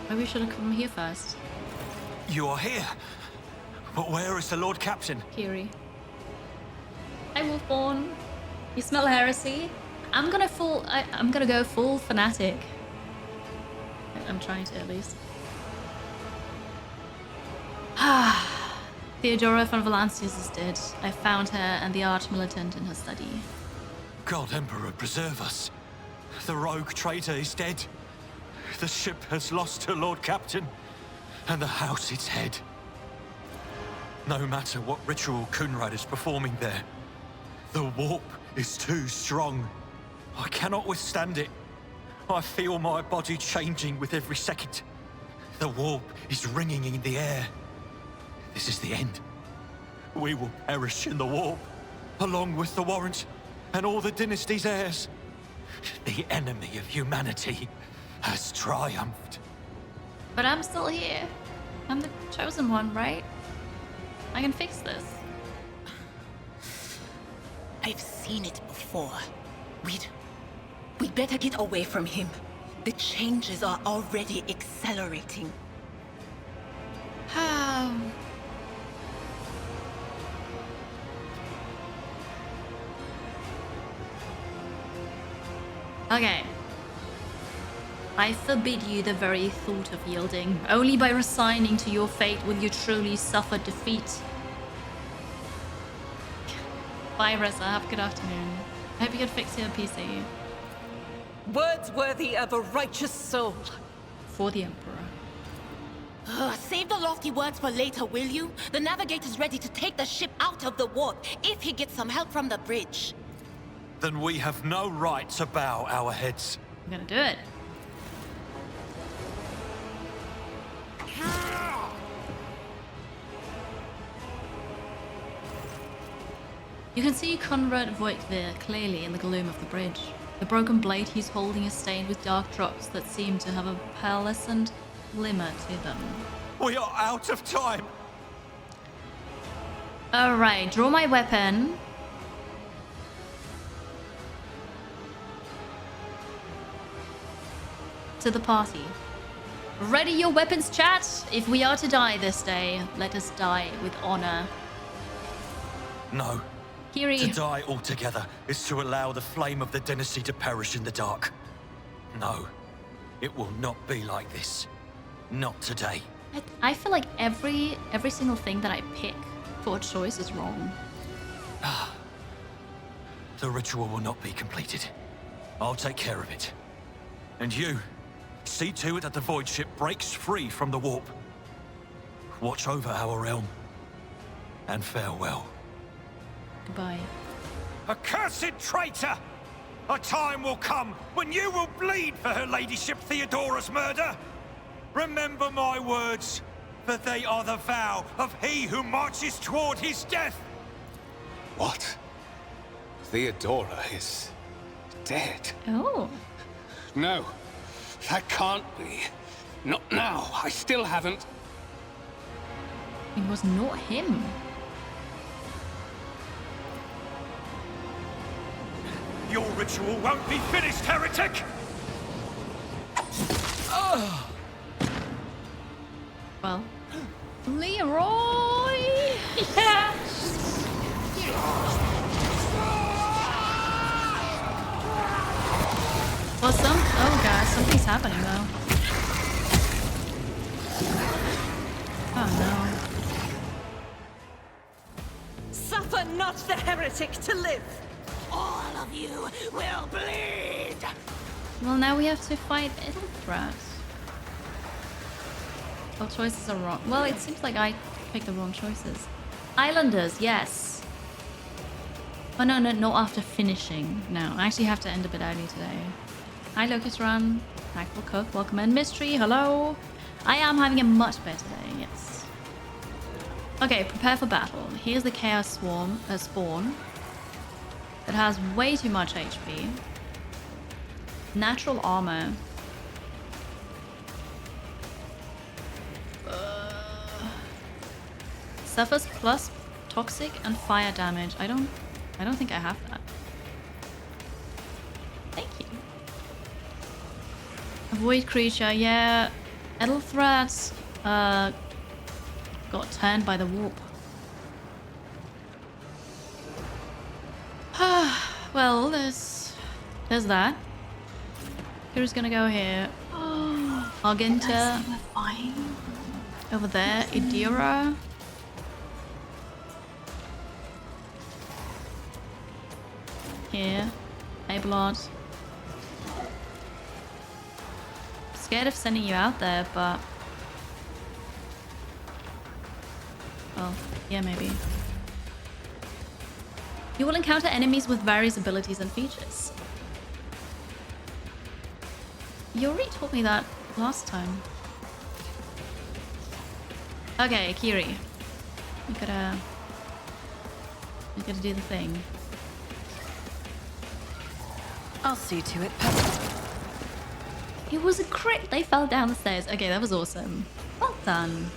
Maybe we should have come here first. You are here. But where is the Lord Captain? Kiri. Hi, Wolfborn. You smell heresy? I'm gonna go full fanatic. I'm trying to, at least. Theodora von Valancius is dead. I found her and the arch-militant in her study. God Emperor preserve us. The rogue traitor is dead. The ship has lost her Lord Captain, and the house its head. No matter what ritual Kunrad is performing there, the warp is too strong. I cannot withstand it. I feel my body changing with every second. The warp is ringing in the air. This is the end. We will perish in the warp, along with the Warrant and all the dynasty's heirs. The enemy of humanity has triumphed. But I'm still here. I'm the chosen one, right? I can fix this. I've seen it before. We'd better get away from him. The changes are already accelerating. Okay. I forbid you the very thought of yielding. Only by resigning to your fate will you truly suffer defeat. Bye, Reza. Have a good afternoon. I hope you can fix your PC. Words worthy of a righteous soul. For the Emperor. Save the lofty words for later, will you? The navigator's ready to take the ship out of the warp if he gets some help from the bridge. Then we have no right to bow our heads. I'm gonna do it. You can see Conrad Voigtveer clearly in the gloom of the bridge. The broken blade he's holding is stained with dark drops that seem to have a pearlescent glimmer to them. We are out of time. Alright, draw my weapon. To the party. Ready your weapons, chat! If we are to die this day, let us die with honor. No. Kiri. To die altogether is to allow the flame of the dynasty to perish in the dark. No. It will not be like this. Not today. I feel like every single thing that I pick for a choice is wrong. The ritual will not be completed. I'll take care of it. And you, see to it that the void ship breaks free from the warp. Watch over our realm. And farewell. Goodbye. Accursed traitor! A time will come when you will bleed for her ladyship Theodora's murder. Remember my words, for they are the vow of he who marches toward his death. What? Theodora is dead? Oh. No, that can't be. Not now. I still haven't. It was not him. Your ritual won't be finished, heretic! Well. Leroy! Yeah! Well, oh god, something's happening though. Oh no. Suffer not the heretic to live. All of you will bleed! Well, now we have to fight Edelthrat. All choices are wrong. Well, it seems like I picked the wrong choices. Islanders, yes. Oh no, not after finishing. No, I actually have to end a bit early today. Hi, Locust Run. Thankful Cook. Welcome in. Mystery, hello. I am having a much better day, yes. Okay, prepare for battle. Here's the Chaos Spawn. It has way too much HP. Natural armor. Suffers plus toxic and fire damage. I don't think I have that. Thank you. Avoid creature, yeah. Ethelthrat got turned by the warp. Well, there's that. Who's gonna go here? Argenta. Over there, Idira. Here, Abelard. Scared of sending you out there, but well, yeah, maybe. You will encounter enemies with various abilities and features. You already told me that last time. Okay, Kiri. You gotta do the thing. I'll see to it. It was a crit! They fell down the stairs. Okay, that was awesome. Well done.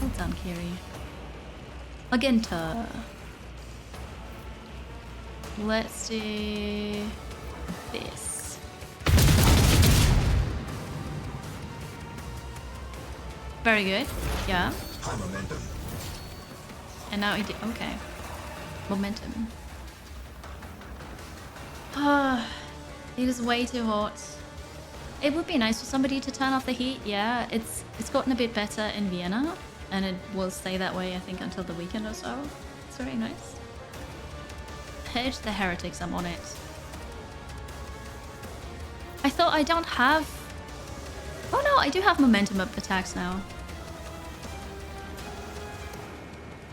Well done, Kiri. Magenta. Let's do this. Very good. Yeah. High momentum. And now it did. Okay. Momentum. It is way too hot. It would be nice for somebody to turn off the heat. Yeah, it's gotten a bit better in Vienna, and it will stay that way, I think, until the weekend or so. It's very nice. Purge the heretics. I'm on it. I thought I don't have. Oh no, I do have momentum up attacks now.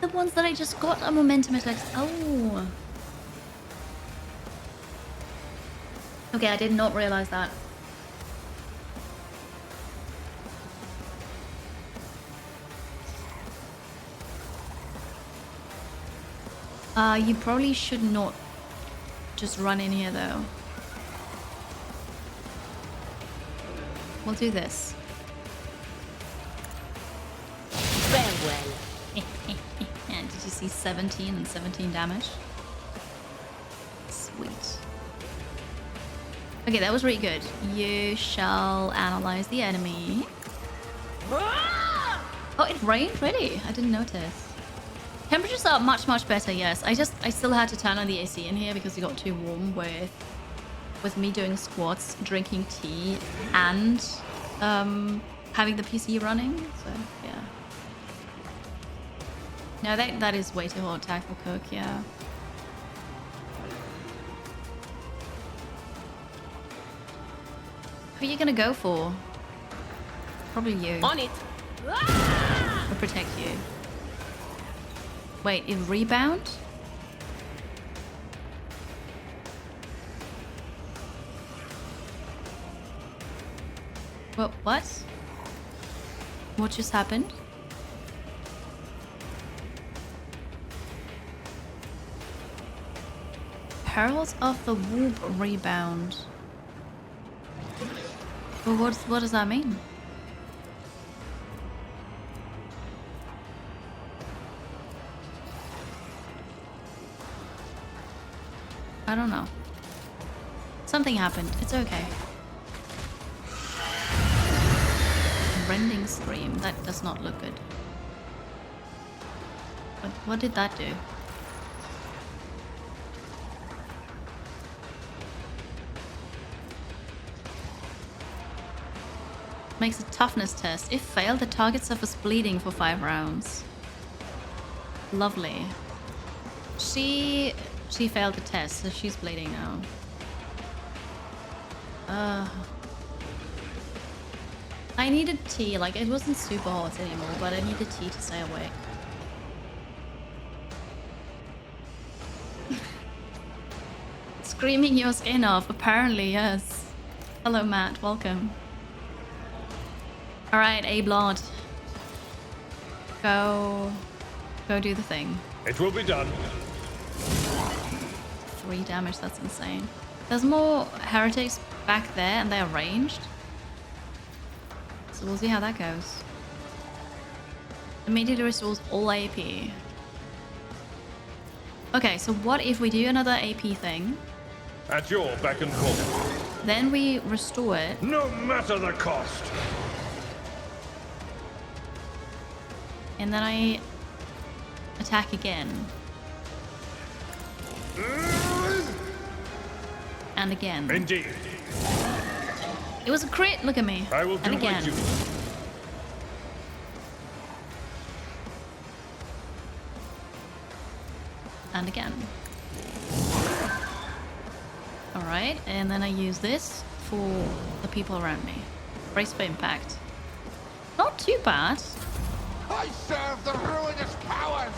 The ones that I just got are momentum attacks. Oh. Okay, I did not realize that. You probably should not just run in here though. We'll do this. Farewell. And did you see 17 and 17 damage? Sweet. Okay, that was really good. You shall analyze the enemy. Oh, it rained? Really? I didn't notice. Temperatures are much, much better, yes. I still had to turn on the AC in here because it got too warm with me doing squats, drinking tea, and having the PC running. So, yeah. No, that is way too hot. Tackle cook, yeah. Who are you gonna go for? Probably you. On it. Or protect you. Wait, in rebound? What? What just happened? Perils of the Warp rebound. Well, what does that mean? I don't know. Something happened. It's okay. Rending scream. That does not look good. What did that do? Makes a toughness test. If failed, the target suffers bleeding for 5 rounds. Lovely. She failed the test, so she's bleeding now. I needed tea. Like, it wasn't super hot anymore, but I needed tea to stay awake. Screaming your skin off. Apparently, yes. Hello, Matt. Welcome. Alright, A-Blood. Go do the thing. It will be done. 3 damage, that's insane. There's more heretics back there and they're ranged. So we'll see how that goes. Immediately restores all AP. Okay, so what if we do another AP thing? At your beck and call. Then we restore it. No matter the cost. And then I attack again. And again. Indeed. It was a crit, look at me. I will do and my again. duty. And again. Alright, and then I use this for the people around me. Brace for impact. Not too bad. I serve the ruinous powers!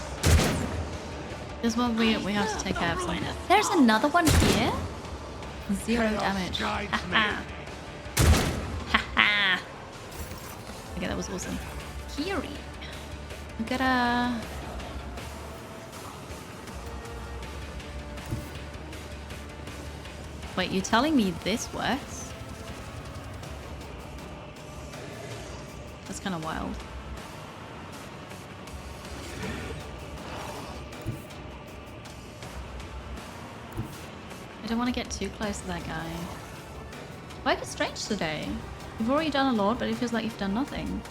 This one we have to take care of something. There's another one here? 0 damage. guides Haha. Haha. Okay, that was awesome. Kiri. We gotta... Wait, you're telling me this works? That's kind of wild. I don't want to get too close to that guy. Why is strange today? You've already done a lot, but it feels like you've done nothing.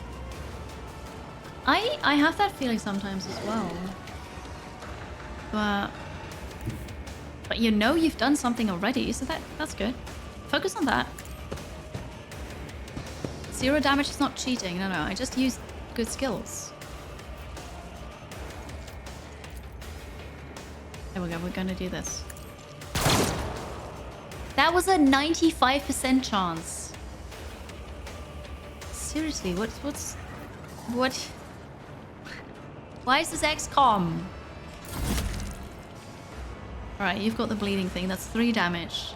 I have that feeling sometimes as well. But you know you've done something already, so that's good. Focus on that. 0 damage is not cheating. No, I just used good skills. There we go. We're gonna do this. That was a 95% chance. Seriously, what? Why is this XCOM? Alright, you've got the bleeding thing. That's 3 damage.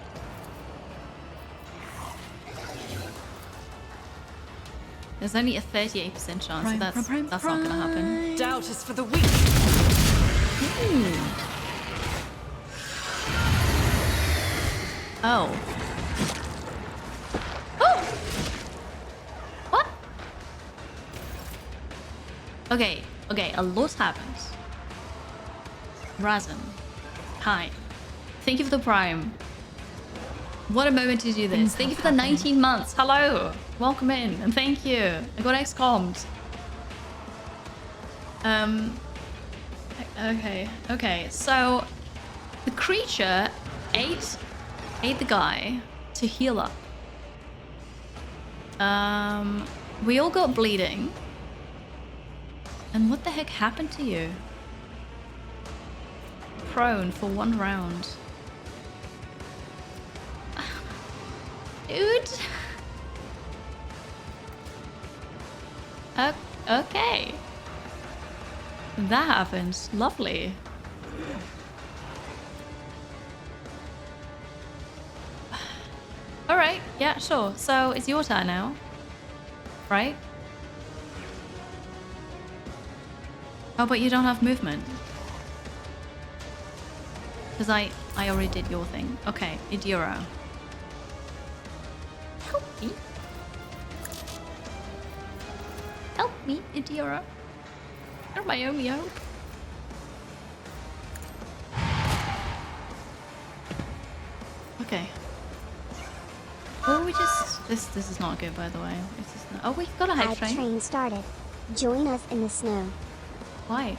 There's only a 38% chance, so that's not gonna happen. Doubt is for the weak. Oh. Oh! What? Okay, a lot happens. Razin. Hi. Thank you for the Prime. What a moment to do this. Thank you for the 19 months. Hello. Welcome in, and thank you. I got XCOM'd. Okay. So, the creature ate the guy to heal up. We all got bleeding. And what the heck happened to you? Prone for 1 round. Dude. Okay. That happened. Lovely. Alright, yeah, sure. So it's your turn now. Right? Oh, but you don't have movement. Because I already did your thing. Okay, Idira. Help me. Help me, Idira. You're my only hope. Okay. Well, we just... This is not good, by the way. It's just not... Oh, we've got a hype train. Train started. Join us in the snow. Why?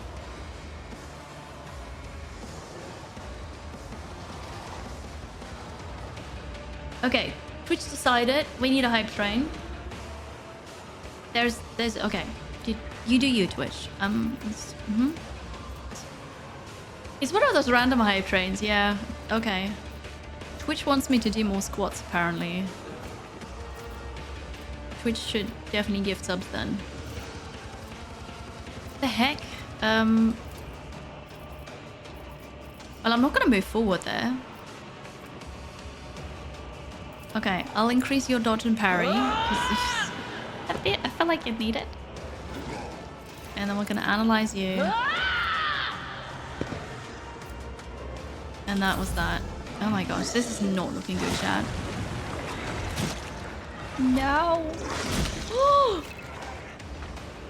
Okay, Twitch decided we need a hype train. There's okay. You do you, Twitch. It's one of those random hype trains. Yeah. Okay. Twitch wants me to do more squats apparently. Twitch should definitely give subs then. The heck? Well, I'm not gonna move forward there. Okay, I'll increase your dodge and parry. I feel like you need it. And then we're gonna analyze you. And that was that. Oh my gosh, this is not looking good, Chad. No!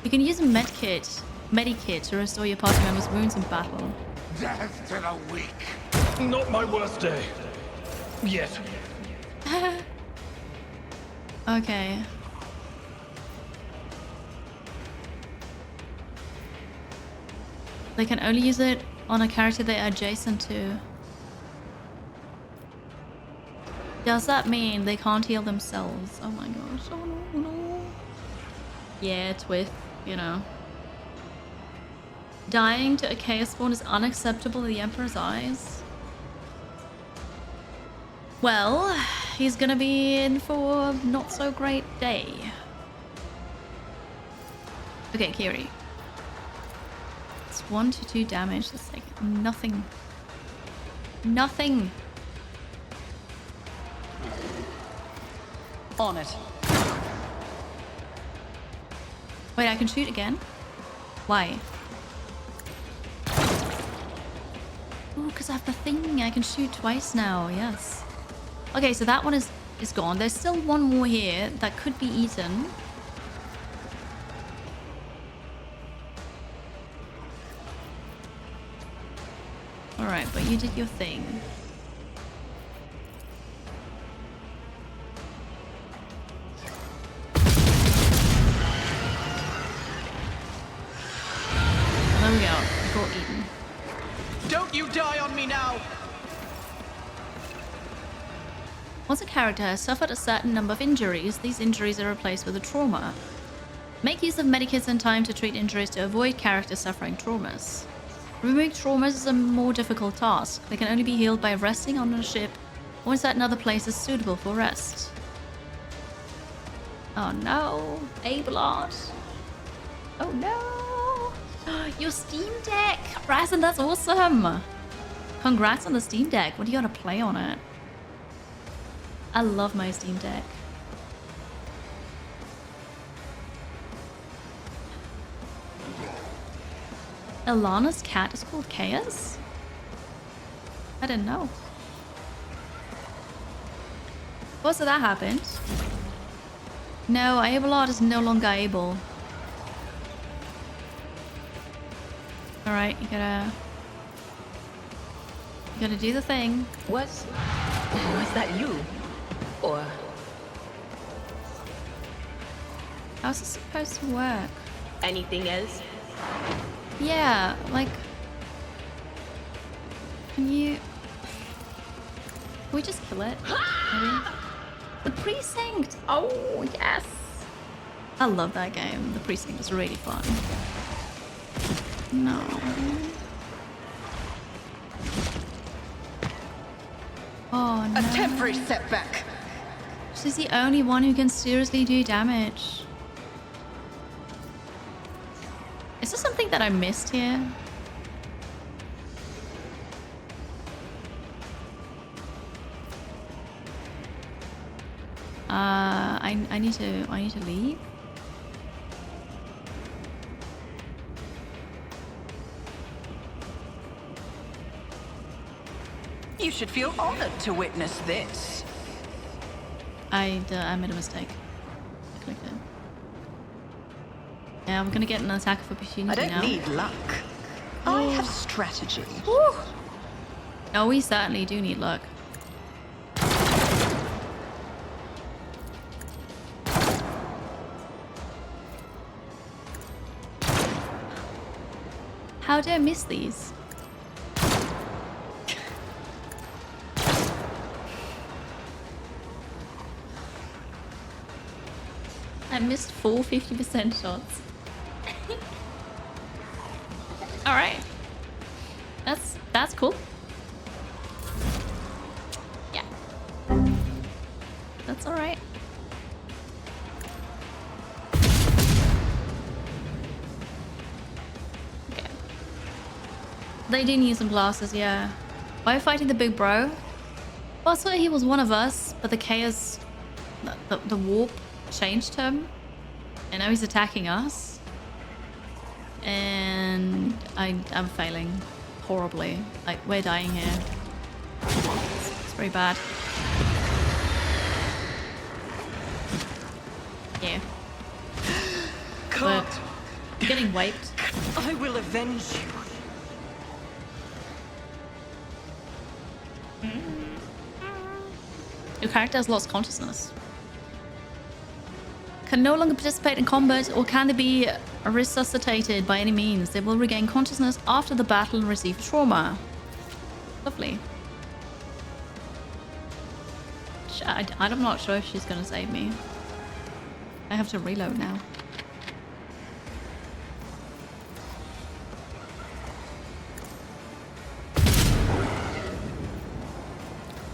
You can use a medikit to restore your party members' wounds in battle. Death to the weak! Not my worst day. Yet. Okay. They can only use it on a character they are adjacent to. Does that mean they can't heal themselves? Oh my gosh. Oh no, no. Yeah, Twith, you know. Dying to a chaos spawn is unacceptable in the Emperor's eyes. Well, he's gonna be in for a not so great day. Okay, Kiri. It's 1 to 2 damage. That's like nothing. Nothing. On it. Wait, I can shoot again? Why? Ooh, because I have the thing. I can shoot twice now. Yes. Okay, so that one is gone. There's still one more here that could be eaten. Alright, but you did your thing. There we go. It got eaten. Don't you die on me now! Once a character has suffered a certain number of injuries, these injuries are replaced with a trauma. Make use of medikits in time to treat injuries to avoid characters suffering traumas. Removing traumas is a more difficult task. They can only be healed by resting on a ship or in certain other places suitable for rest. Oh no, Abelard. Oh no. Your Steam Deck! Razen, that's awesome! Congrats on the Steam Deck. What do you gotta play on it? I love my Steam Deck. Ilana's cat is called Chaos? I didn't know. Oh, so that happened. No, Abelard is no longer able. Alright, you gotta do the thing. Was that you? Or How's this supposed to work? anything else? Yeah, like... Can we just kill it? Maybe? The Precinct! Oh, yes! I love that game. The Precinct is really fun. No. Oh, no. A temporary setback. She's the only one who can seriously do damage. Is there something that I missed here? I need to leave. You should feel honored to witness this. I made a mistake. I clicked it. Yeah, I'm gonna get an attack of opportunity I now. don't need luck. I have strategy. Woo. No, we certainly do need luck. How did I miss these? I missed 4 50% shots. Alright. That's cool. Yeah. That's alright. Okay. They didn't use some glasses, yeah. Why are you fighting the big bro? Well, I thought he was one of us, but the chaos... The warp changed him. And now he's attacking us. And I'm failing horribly. Like, we're dying here. It's very bad. Yeah. We're getting wiped. I will avenge you. Your character has lost consciousness. Can no longer participate in combat, or can they be are resuscitated by any means. They will regain consciousness after the battle and receive trauma. Lovely. I'm not sure if she's gonna save me. I have to reload now.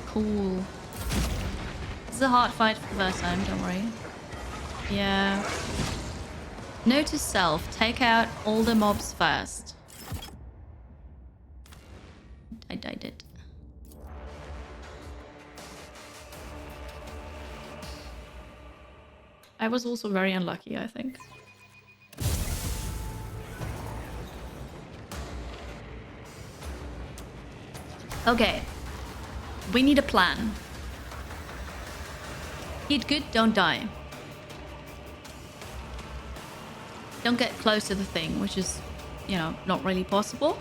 Cool. This is a hard fight for the first time, don't worry. Yeah. Note to self, take out all the mobs first. I died it. I was also very unlucky, I think. Okay. We need a plan. Eat good, don't die. Don't get close to the thing, which is, you know, not really possible.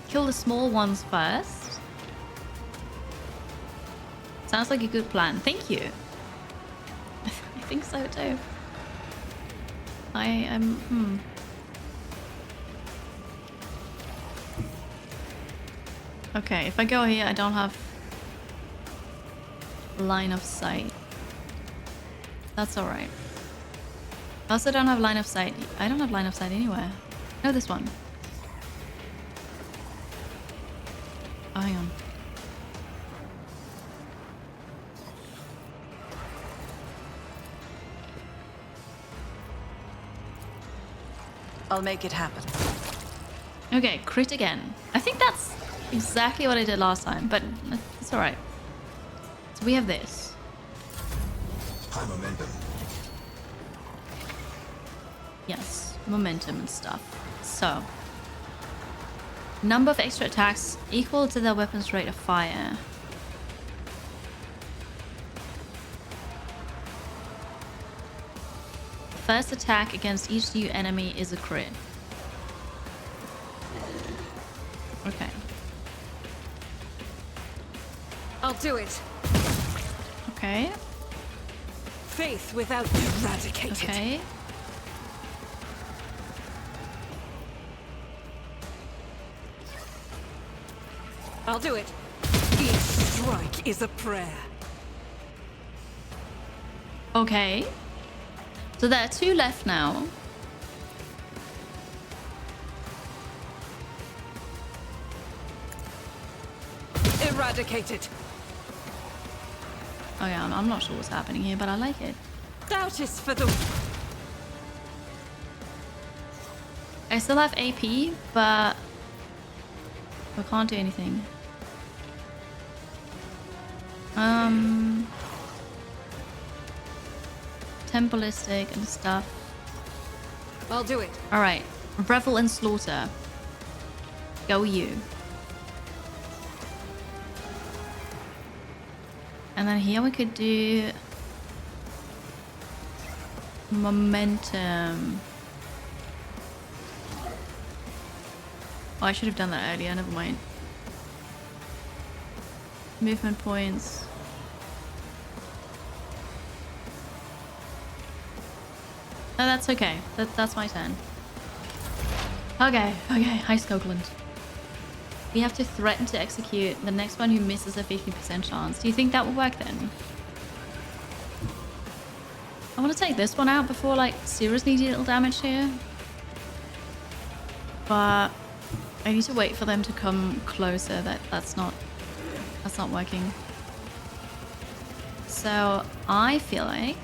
Kill the small ones first. Sounds like a good plan. Thank you. I think so too. I am... Okay, if I go here, I don't have line of sight. That's alright. I also don't have line of sight. I don't have line of sight anywhere. No, this one. Oh, hang on. I'll make it happen. Okay, crit again. I think that's exactly what I did last time, but it's alright. So we have this. High momentum. Yes, momentum and stuff. So, number of extra attacks equal to their weapon's rate of fire. First attack against each new enemy is a crit. Okay. I'll do it. Okay. Faith without eradicated. Okay. I'll do it. Each strike is a prayer. Okay. So there are 2 left now. Eradicated. Oh yeah, I'm not sure what's happening here, but I like it. Doubt is for the... I still have AP, but I can't do anything. Temporistic and stuff. I'll do it. Alright. Revel and Slaughter. Go you. And then here we could do momentum. Oh, I should have done that earlier, never mind. Movement points. No, that's okay. That's my turn. Okay, hi Skogland. We have to threaten to execute the next one who misses a 50% chance. Do you think that will work then? I want to take this one out before like seriously deal damage here. But I need to wait for them to come closer. That's not working. So I feel like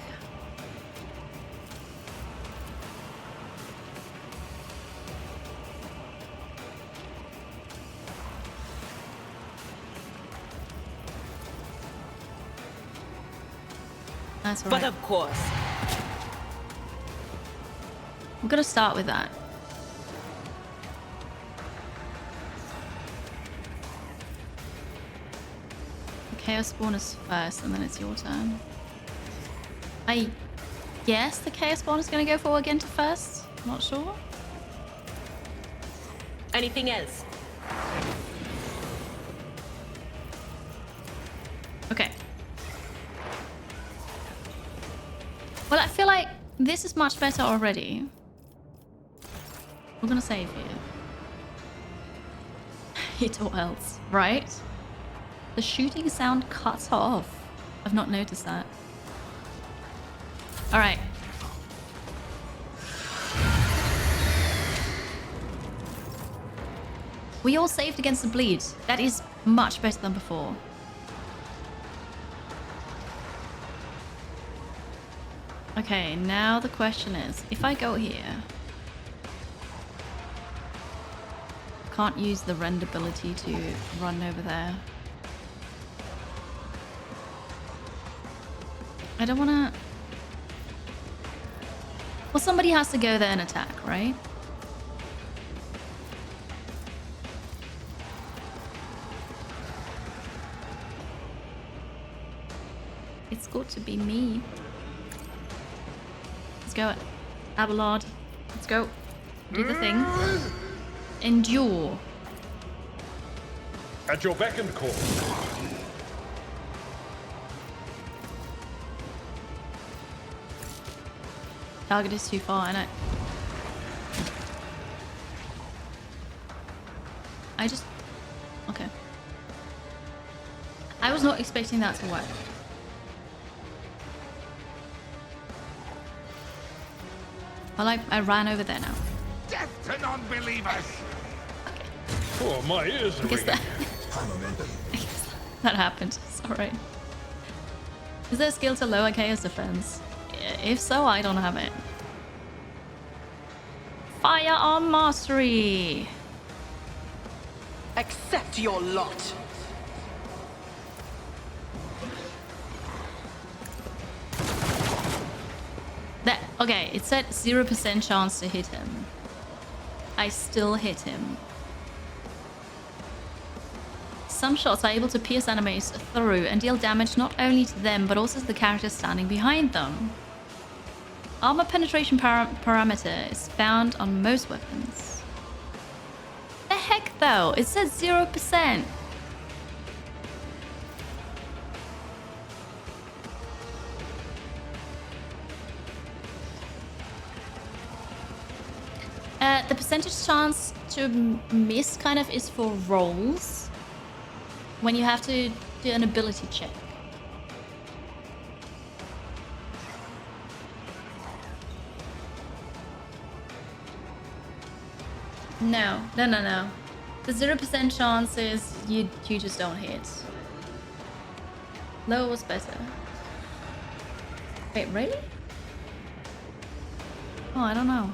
that's all right. But of course. I'm gonna start with that. Chaos Spawn is first, and then it's your turn. I guess the Chaos Spawn is gonna go for Agenta first. I'm not sure. Anything else? Okay. Well, I feel like this is much better already. We're gonna save here. Hit or else, right? The shooting sound cuts off. I've not noticed that. All right. We all saved against the bleed. That is much better than before. Okay, now the question is, if I go here, can't use the rend ability to run over there. I don't want to... Well, somebody has to go there and attack, right? It's got to be me. Let's go, Abelard. Let's go. Do the thing. Endure. At your beck and call. Target is too far, I know. I just... Okay. I was not expecting that to work. Well, I ran over there now. Death to non-believers! Oh, my ears are I guess that... High momentum. I guess that happened. Sorry. Is there a skill to lower chaos defense? If so, I don't have it. Firearm mastery! Accept your lot. That, okay, it said 0% chance to hit him. I still hit him. Some shots are able to pierce enemies through and deal damage not only to them, but also to the characters standing behind them. Armor penetration parameter is found on most weapons. The heck though? It says 0%. The percentage chance to miss kind of is for rolls. When you have to do an ability check. No. The 0% chance is you just don't hit. Lower was better. Wait, really? Oh, I don't know.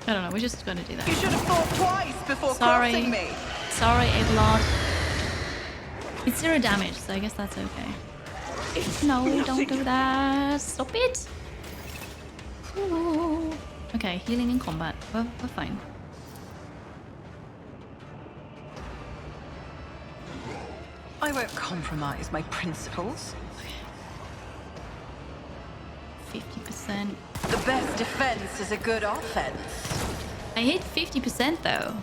I don't know, we're just gonna do that. You should have thought twice before Sorry. crossing me. Sorry, Abelard. It's 0 damage, so I guess that's okay. No, don't do that. Stop it. Ooh. Okay, healing in combat. We're fine. I won't compromise my principles. 50%. The best defense is a good offense. I hit 50% though.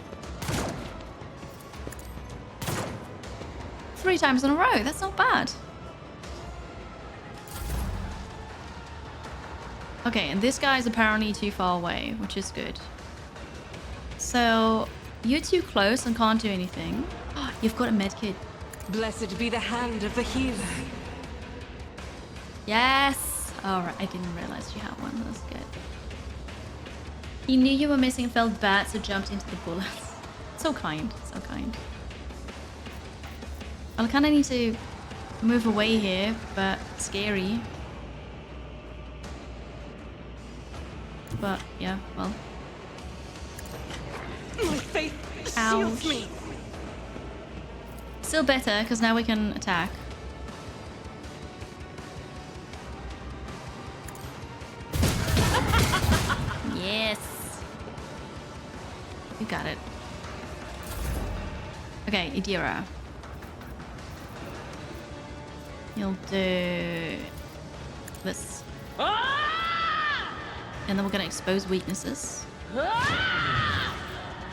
3 times in a row. That's not bad. Okay, and this guy is apparently too far away, which is good. So, you're too close and can't do anything. You've got a medkit. Blessed be the hand of the healer. Yes! Alright, I didn't realize you had one. That's good. He knew you were missing and felt bad, so jumped into the bullets. So kind. So kind. I kind of need to move away here, but scary. But, yeah, well. My faith Ouch. shields me. Still better, because now we can attack. Yes. You got it. Okay, Idira. You'll do this. And then we're gonna expose weaknesses.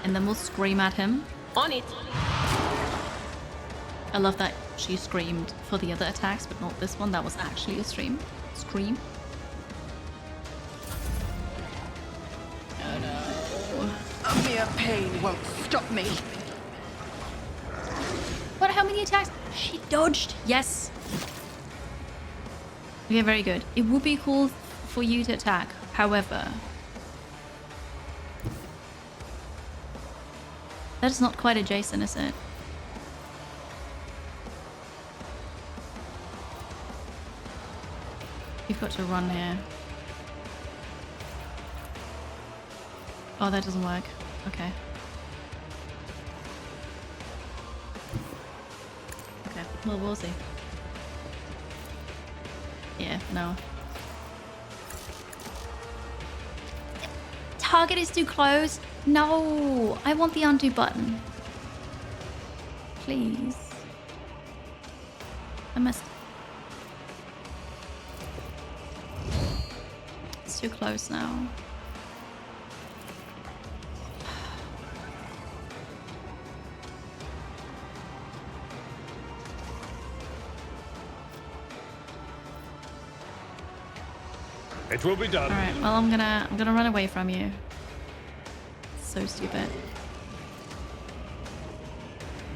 And then we'll scream at him. On it. I love that she screamed for the other attacks, but not this one. That was actually a scream. Oh no. A mere pain won't stop me. What? How many attacks? She dodged. Yes. Okay, very good. It would be cool for you to attack. However, that is not quite a Jason, is it? You've got to run here. Oh, that doesn't work. Okay. Okay, well, we'll see. Yeah, no. Target is too close. No, I want the undo button. Please. I missed. It's too close now. It will be done. All right. Well, I'm gonna run away from you. So stupid.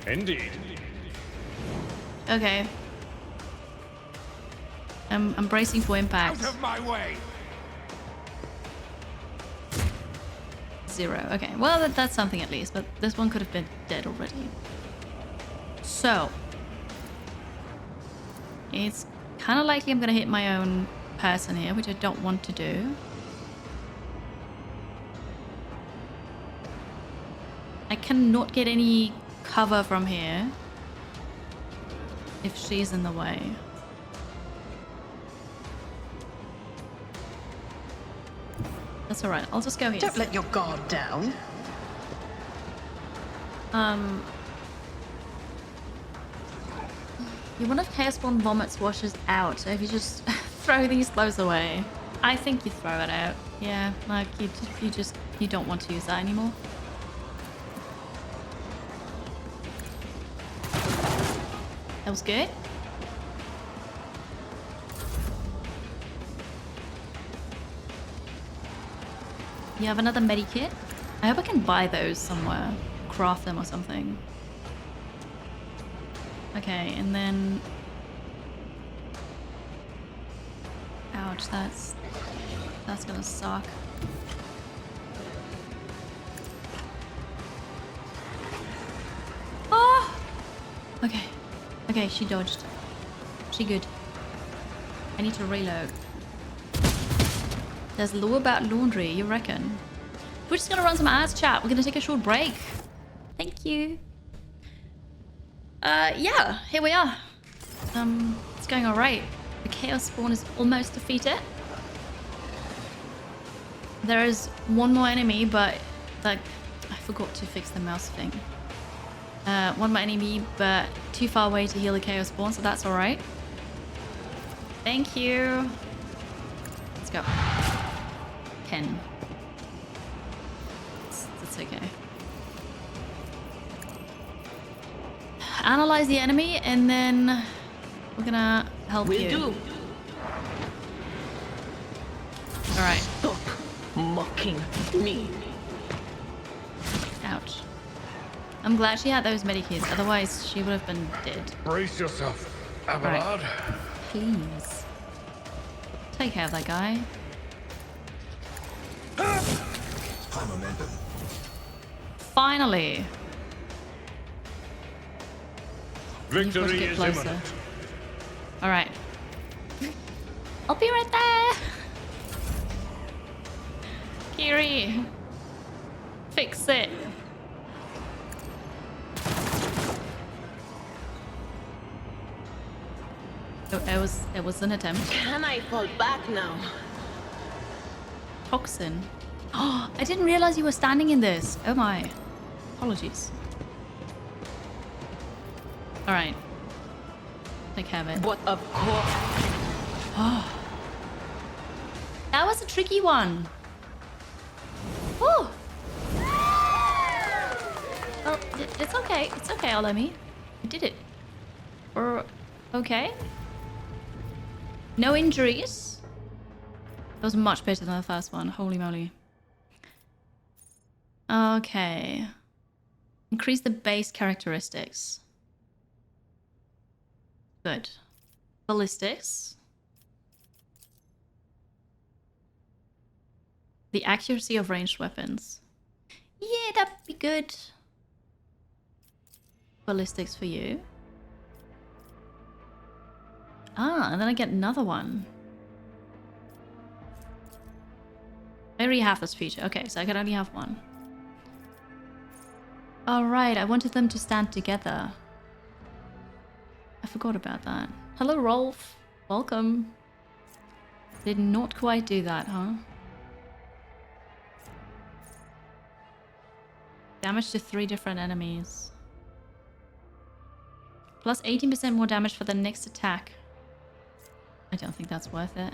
Indeed. Okay. I'm bracing for impact. Out of my way. 0. Okay. Well, that's something at least. But this one could have been dead already. So it's kind of likely I'm gonna hit my own person here, which I don't want to do. I cannot get any cover from here if she's in the way. That's alright, I'll just go here. Don't let your guard down. One of Chaosborn vomits washes out, so if you just throw these clothes away. I think you throw it out. Yeah, like you don't want to use that anymore. That was good. You have another medikit? I hope I can buy those somewhere. Craft them or something. Okay, and then... Ouch, that's gonna suck. Oh! Okay. Okay, she dodged. She good. I need to reload. There's law about laundry, you reckon? We're just gonna run some ads, chat. We're gonna take a short break. Thank you. Yeah, here we are. It's going alright. The Chaos Spawn is almost defeated. There is one more enemy, but like I forgot to fix the mouse thing. One more enemy, but too far away to heal the Chaos Spawn, so that's alright. Thank you. Let's go. 10. That's okay. Analyze the enemy, and then we're gonna help you. Will do. Alright. Stop mocking me. Ouch. I'm glad she had those medikits, otherwise she would have been dead. Brace yourself, Abelard. Please. Take care of that guy. High momentum. Finally! Victory get is closer. imminent. Alright. I'll be right there! Kiri! Fix it! It was an attempt. Can I fall back now? Toxin. Oh, I didn't realize you were standing in this. Oh my. Apologies. Alright. Take care of it. But of course. That was a tricky one. Oh. Well, it's okay. It's okay, Olemi. You did it. We're okay. No injuries. That was much better than the first one. Holy moly. Okay. Increase the base characteristics. Good. Ballistics. The accuracy of ranged weapons. Yeah, that'd be good. Ballistics for you. Ah, and then I get another one. I already have this feature. Okay, so I can only have one. Alright, I wanted them to stand together. I forgot about that. Hello, Rolf. Welcome. Did not quite do that, huh? Damage to 3 different enemies. Plus 18% more damage for the next attack. I don't think that's worth it.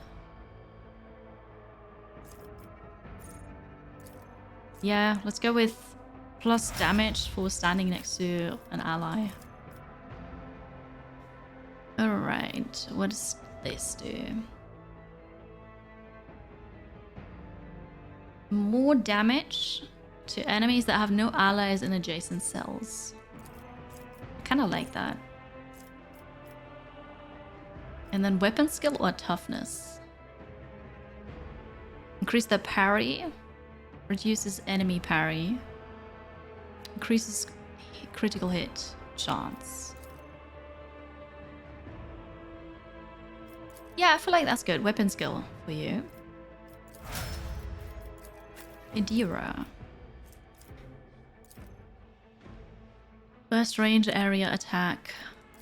Yeah, let's go with plus damage for standing next to an ally. Alright, what does this do? More damage to enemies that have no allies in adjacent cells. I kind of like that. And then weapon skill or toughness. Increase the parry. Reduces enemy parry. Increases critical hit chance. Yeah, I feel like that's good. Weapon skill for you. Idira. Burst range area attack.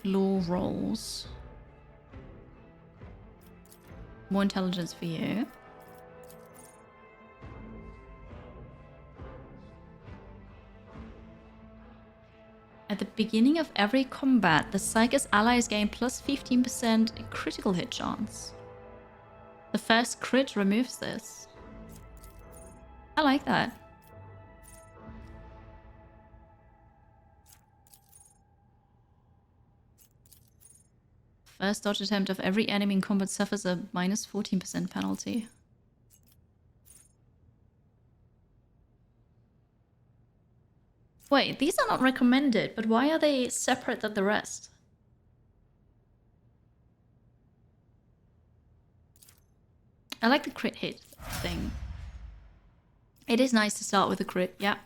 Law rolls. More intelligence for you. At the beginning of every combat, the Psychus allies gain plus 15% critical hit chance. The first crit removes this. I like that. First dodge attempt of every enemy in combat suffers a minus 14% penalty. Wait, these are not recommended, but why are they separate than the rest? I like the crit hit thing. It is nice to start with a crit, yeah.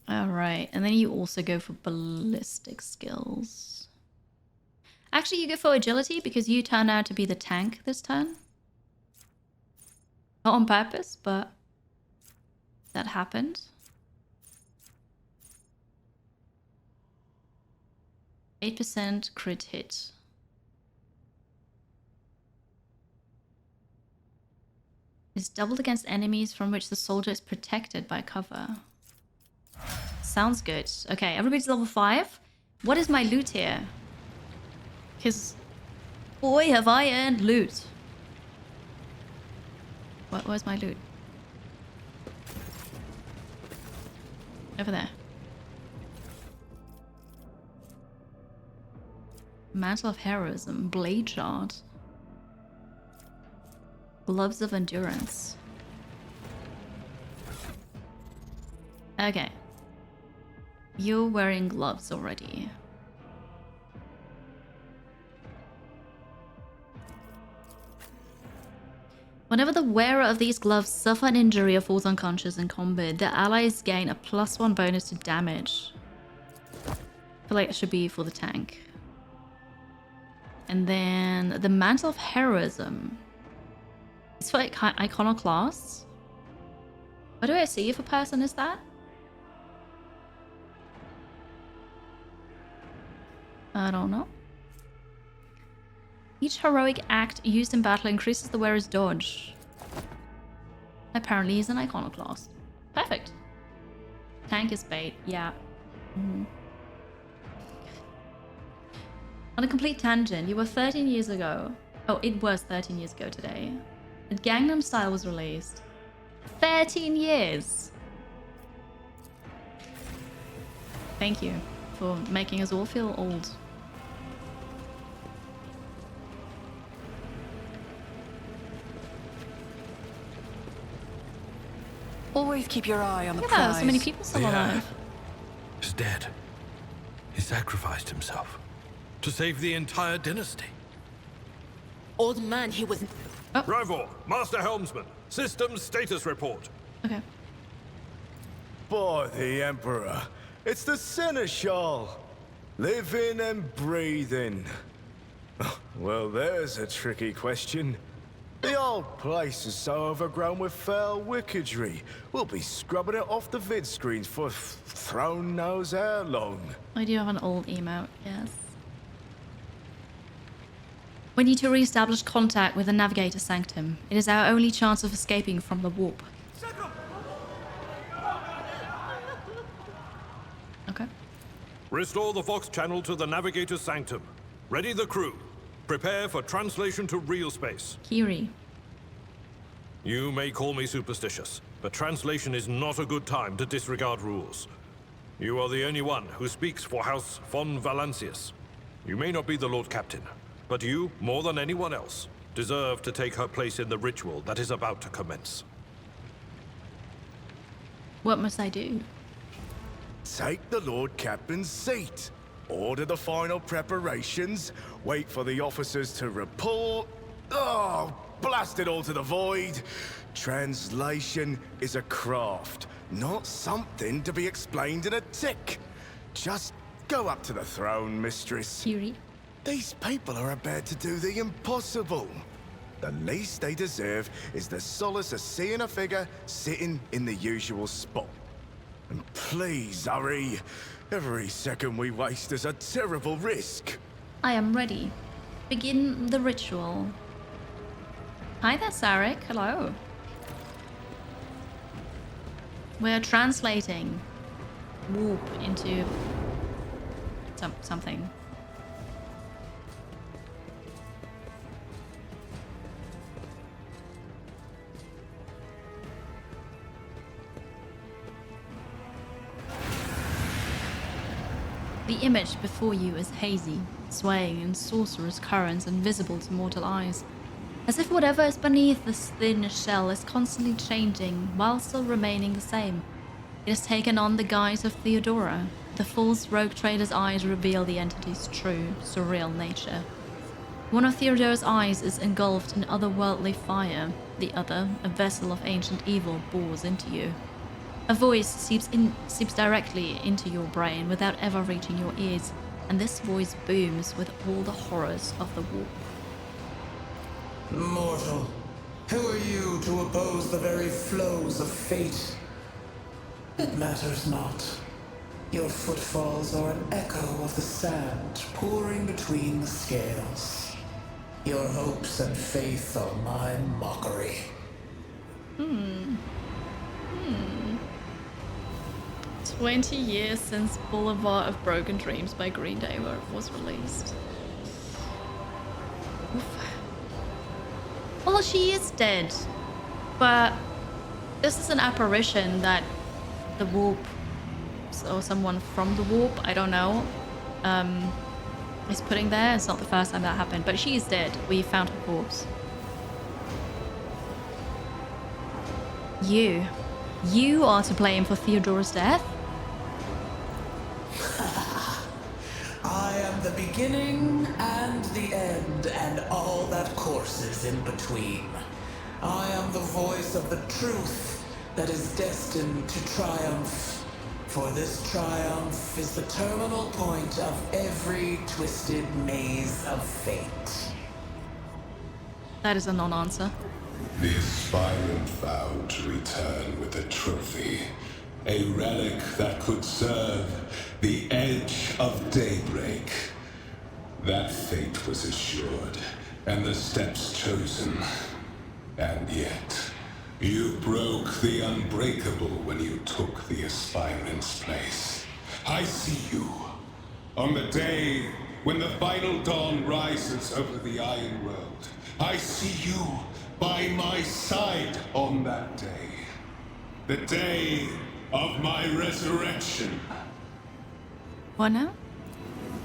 Alright, and then you also go for ballistic skills. Actually, you go for agility because you turn out to be the tank this turn. Not on purpose, but that happened. 8% crit hit. Is doubled against enemies from which the soldier is protected by cover. Sounds good. Okay, everybody's level 5. What is my loot here? Because, boy, have I earned loot. Where's my loot? Over there. Mantle of Heroism. Blade Shard. Gloves of Endurance. Okay. You're wearing gloves already. Whenever the wearer of these gloves suffer an injury or falls unconscious in combat, their allies gain a +1 bonus to damage. I feel like it should be for the tank. And then the Mantle of Heroism. It's for iconoclasts. What do I see if a person is that? I don't know. Each heroic act used in battle increases the wearer's dodge. Apparently he's an iconoclast. Perfect. Tank is bait, yeah. On a complete tangent, you were 13 years ago. Oh, it was 13 years ago today. That Gangnam Style was released. 13 years! Thank you. for making us all feel old. Always keep your eye on the Yeah, prize. so many people still alive. Is dead. He sacrificed himself to save the entire dynasty. Old man, he was... Rivor, Master Helmsman, systems status report. Okay. By the Emperor, it's the Seneschal. Living and breathing. Well, there's a tricky question. The old place is so overgrown with foul wickedry. We'll be scrubbing it off the vid screens for throne knows how long. I do have an old emote, yes. We need to re-establish contact with the Navigator Sanctum. It is our only chance of escaping from the warp. Okay. Restore the Vox channel to the Navigator Sanctum. Ready the crew. Prepare for translation to real space. Kiri. You may call me superstitious, but translation is not a good time to disregard rules. You are the only one who speaks for House von Valancius. You may not be the Lord Captain, but you, more than anyone else, deserve to take her place in the ritual that is about to commence. What must I do? Take the Lord Captain's seat. Order the final preparations. Wait for the officers to report. Oh, blast it all to the void. Translation is a craft, not something to be explained in a tick. Just go up to the throne, mistress. Kiri. These people are about to do the impossible. The least they deserve is the solace of seeing a figure sitting in the usual spot. And please hurry. Every second we waste is a terrible risk. I am ready. Begin the ritual. Hi there, Sarek. Hello. We're translating warp into something. The image before you is hazy, swaying in sorcerous currents invisible to mortal eyes, as if whatever is beneath this thin shell is constantly changing while still remaining the same. It has taken on the guise of Theodora. The false rogue trader's eyes reveal the entity's true, surreal nature. One of Theodora's eyes is engulfed in otherworldly fire, the other, a vessel of ancient evil, bores into you. A voice seeps directly into your brain without ever reaching your ears, and this voice booms with all the horrors of the warp. Mortal, who are you to oppose the very flows of fate? It matters not. Your footfalls are an echo of the sand pouring between the scales. Your hopes and faith are my mockery. 20 years since Boulevard of Broken Dreams by Green Day was released. Oof. Well, she is dead, but this is an apparition that the warp, or someone from the warp, I don't know, is putting there. It's not the first time that happened, but she is dead. We found her corpse. You are to blame for Theodora's death? I am the beginning and the end, and all that courses in between. I am the voice of the truth that is destined to triumph. For this triumph is the terminal point of every twisted maze of fate. That is a non-answer. The aspirant vowed to return with a trophy, a relic that could serve the edge of daybreak. That fate was assured, and the steps chosen. And yet, you broke the unbreakable when you took the aspirant's place. I see you. On the day when the final dawn rises over the Iron World, I see you by my side on that day. The day of my resurrection. What now?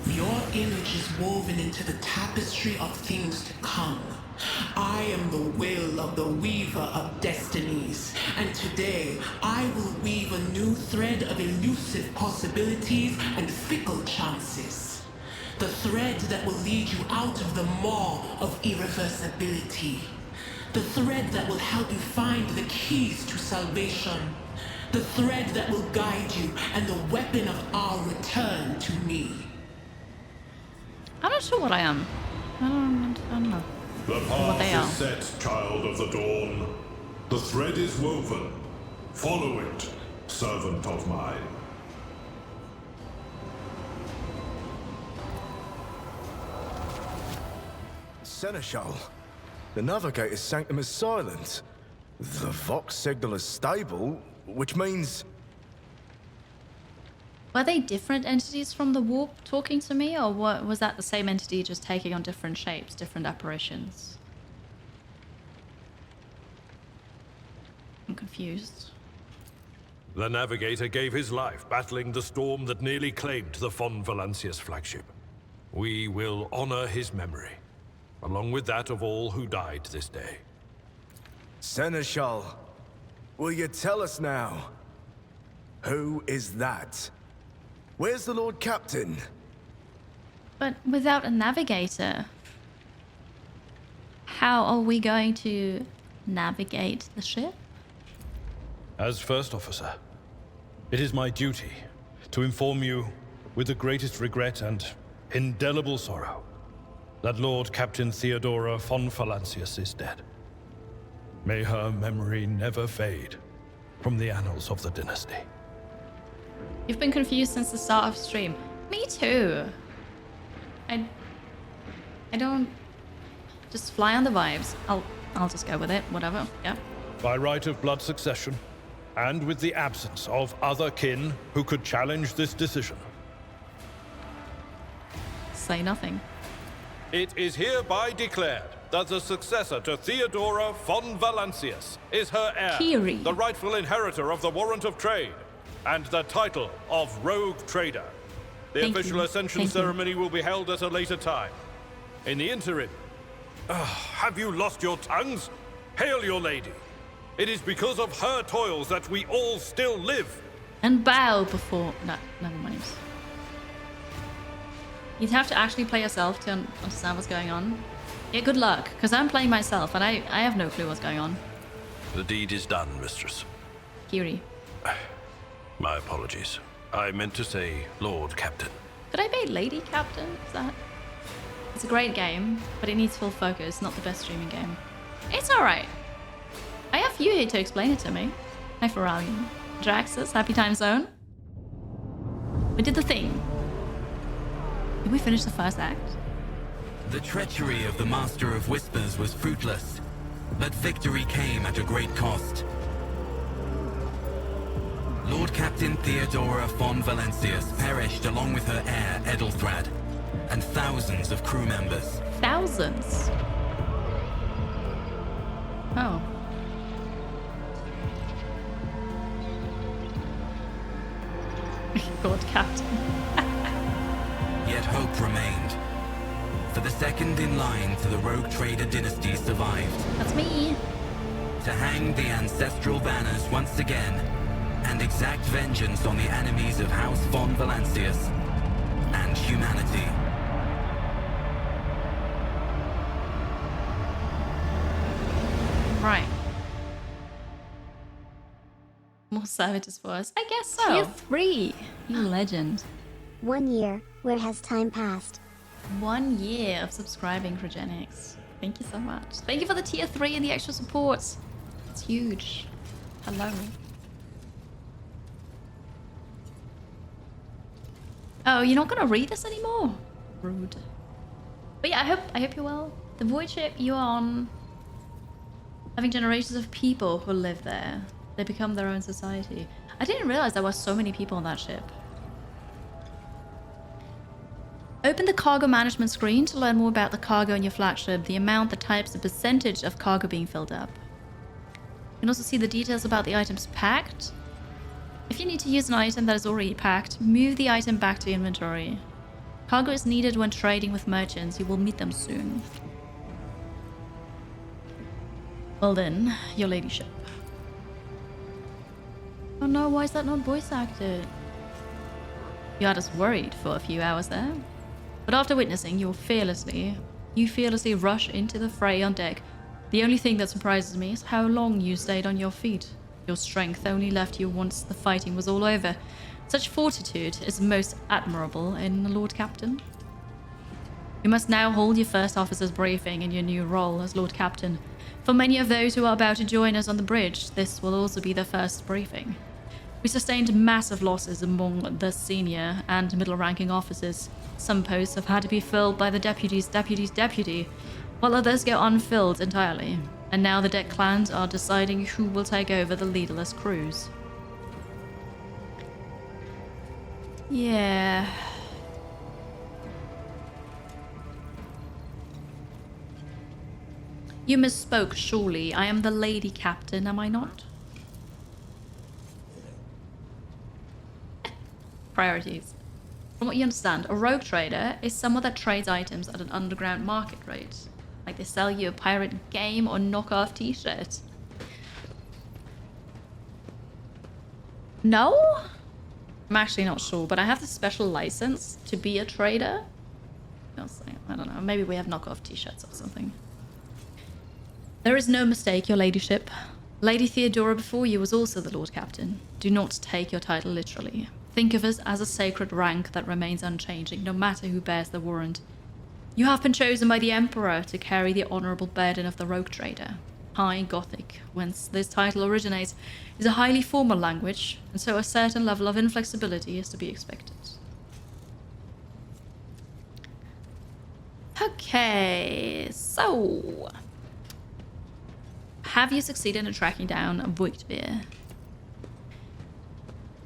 Your image is woven into the tapestry of things to come. I am the will of the weaver of destinies, and today I will weave a new thread of elusive possibilities and fickle chances. The thread that will lead you out of the maw of irreversibility. The thread that will help you find the keys to salvation. The thread that will guide you and the weapon of our return to me. I'm not sure what I am. I don't know. The What they path are. is set, child of the dawn. The thread is woven. Follow it, servant of mine. Seneschal, the Navigator's sanctum is silent. The Vox signal is stable, which means... Were they different entities from the warp talking to me, or what, was that the same entity just taking on different shapes, different apparitions? I'm confused. The Navigator gave his life battling the storm that nearly claimed the Von Valancius flagship. We will honor his memory, along with that of all who died this day. Seneschal, will you tell us now? Who is that? Where's the Lord Captain? But without a navigator, how are we going to navigate the ship? As First Officer, it is my duty to inform you, with the greatest regret and indelible sorrow, that Lord Captain Theodora von Valancius is dead. May her memory never fade from the annals of the dynasty. You've been confused since the start of stream. Me too. I don't just fly on the vibes. I'll just go with it. Whatever. Yeah. By right of blood succession, and with the absence of other kin who could challenge this decision, Say nothing. It is hereby declared that the successor to Theodora von Valancius is her heir, Kiri. the rightful inheritor of the Warrant of Trade, and the title of Rogue Trader. The Thank official you. ascension Thank you. ceremony will be held at a later time. In the interim, have you lost your tongues? Hail your lady. It is because of her toils that we all still live. And bow before... No, never mind. You'd have to actually play yourself to understand what's going on. Yeah, good luck, because I'm playing myself and I have no clue what's going on. the deed is done, mistress. Kiri. My apologies. I meant to say Lord Captain. Could I be Lady Captain? Is that... It's a great game, but it needs full focus, not the best streaming game. It's alright. I have you here to explain it to me. Hi, Ferrarian. Draxus, happy time zone. We did the thing. Did we finish the first act? The treachery of the Master of Whispers was fruitless, but victory came at a great cost. Lord Captain Theodora von Valancius perished along with her heir, Edelthrad, and thousands of crew members. Thousands? Oh. God, Captain. Yet hope remained. For the second in line to the Rogue Trader dynasty survived. That's me. To hang the ancestral banners once again and exact vengeance on the enemies of House von Valancius and humanity. Right. More servitors for us? I guess so. Tier 3. You legend. 1 year. Where has time passed? 1 year of subscribing, Progenix. Thank you so much. Thank you for the tier 3 and the extra support. It's huge. Hello. Oh, you're not gonna read this anymore? Rude. But yeah, I hope you're well. The void ship you're on, having generations of people who live there. They become their own society. I didn't realize there were so many people on that ship. Open the cargo management screen to learn more about the cargo in your flagship, the amount, the types, the percentage of cargo being filled up. You can also see the details about the items packed. If you need to use an item that is already packed, move the item back to inventory. Cargo is needed when trading with merchants. You will meet them soon. Well then, your ladyship. Oh no, why is that not voice acted? You had us worried for a few hours there. But after witnessing you fearlessly rush into the fray on deck. The only thing that surprises me is how long you stayed on your feet. Your strength only left you once the fighting was all over. Such fortitude is most admirable in a Lord Captain. You must now hold your first officer's briefing in your new role as Lord Captain. For many of those who are about to join us on the bridge, this will also be their first briefing. We sustained massive losses among the senior and middle-ranking officers. Some posts have had to be filled by the deputy's deputy, while others go unfilled entirely. And now the deck clans are deciding who will take over the leaderless crews. Yeah. You misspoke, surely. I am the lady captain, am I not? Priorities. From what you understand, a rogue trader is someone that trades items at an underground market rate. Like they sell you a pirate game or knockoff t-shirt. No? I'm actually not sure, but I have the special license to be a trader. I don't know, maybe we have knockoff t-shirts or something. There is no mistake, your ladyship. Lady Theodora before you was also the Lord Captain. Do not take your title literally. Think of us as a sacred rank that remains unchanging, no matter who bears the warrant. You have been chosen by the Emperor to carry the honourable burden of the rogue trader. High Gothic, whence this title originates, is a highly formal language, and so a certain level of inflexibility is to be expected. Okay, so... have you succeeded in tracking down Voigtveer?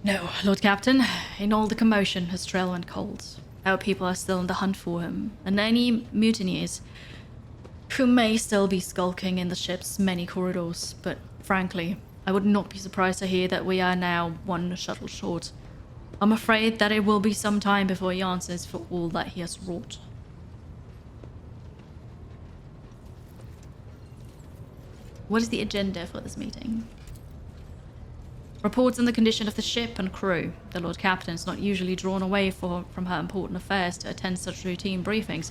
No, Lord Captain. In all the commotion, his trail went cold. Our people are still on the hunt for him, and any mutineers who may still be skulking in the ship's many corridors. But frankly, I would not be surprised to hear that we are now one shuttle short. I'm afraid that it will be some time before he answers for all that he has wrought. What is the agenda for this meeting? Reports on the condition of the ship and crew. The Lord Captain is not usually drawn away from her important affairs to attend such routine briefings,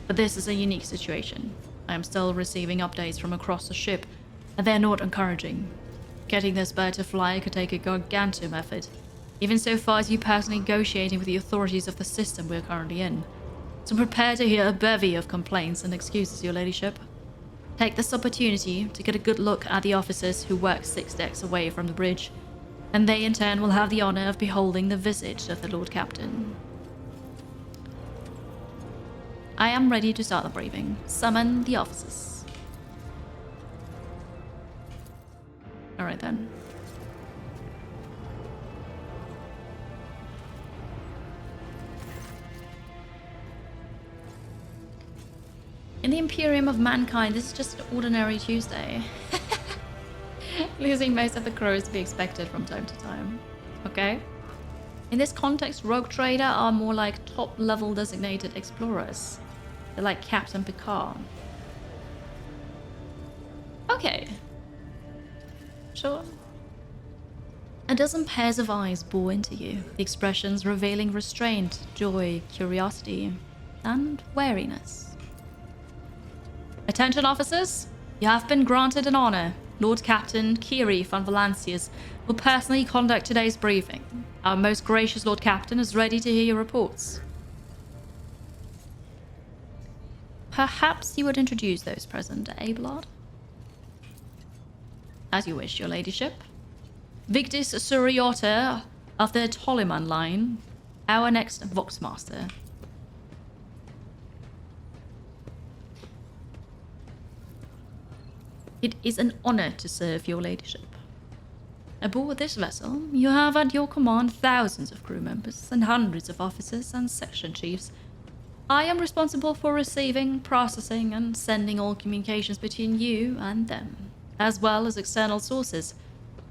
but this is a unique situation. I am still receiving updates from across the ship, and they're not encouraging. Getting this bird to fly could take a gargantuan effort, even so far as you personally negotiating with the authorities of the system we're currently in. So prepare to hear a bevy of complaints and excuses, your ladyship. Take this opportunity to get a good look at the officers who work 6 decks away from the bridge, and they in turn will have the honor of beholding the visage of the Lord Captain. I am ready to start the briefing. Summon the officers. Alright then. In the Imperium of Mankind, this is just an ordinary Tuesday. Losing most of the crew is to be expected from time to time. Okay? In this context, rogue trader are more like top-level designated explorers. They're like Captain Picard. Okay. Sure. A dozen pairs of eyes bore into you, the expressions revealing restraint, joy, curiosity, and wariness. Attention officers, you have been granted an honor. Lord Captain Kiri von Valancius will personally conduct today's briefing. Our most gracious Lord Captain is ready to hear your reports. Perhaps you would introduce those present, Abelard? As you wish, your ladyship. Victus Suriotta of the Toliman line, our next Voxmaster. It is an honor to serve your ladyship. Aboard this vessel, you have at your command thousands of crew members and hundreds of officers and section chiefs. I am responsible for receiving, processing, and sending all communications between you and them, as well as external sources.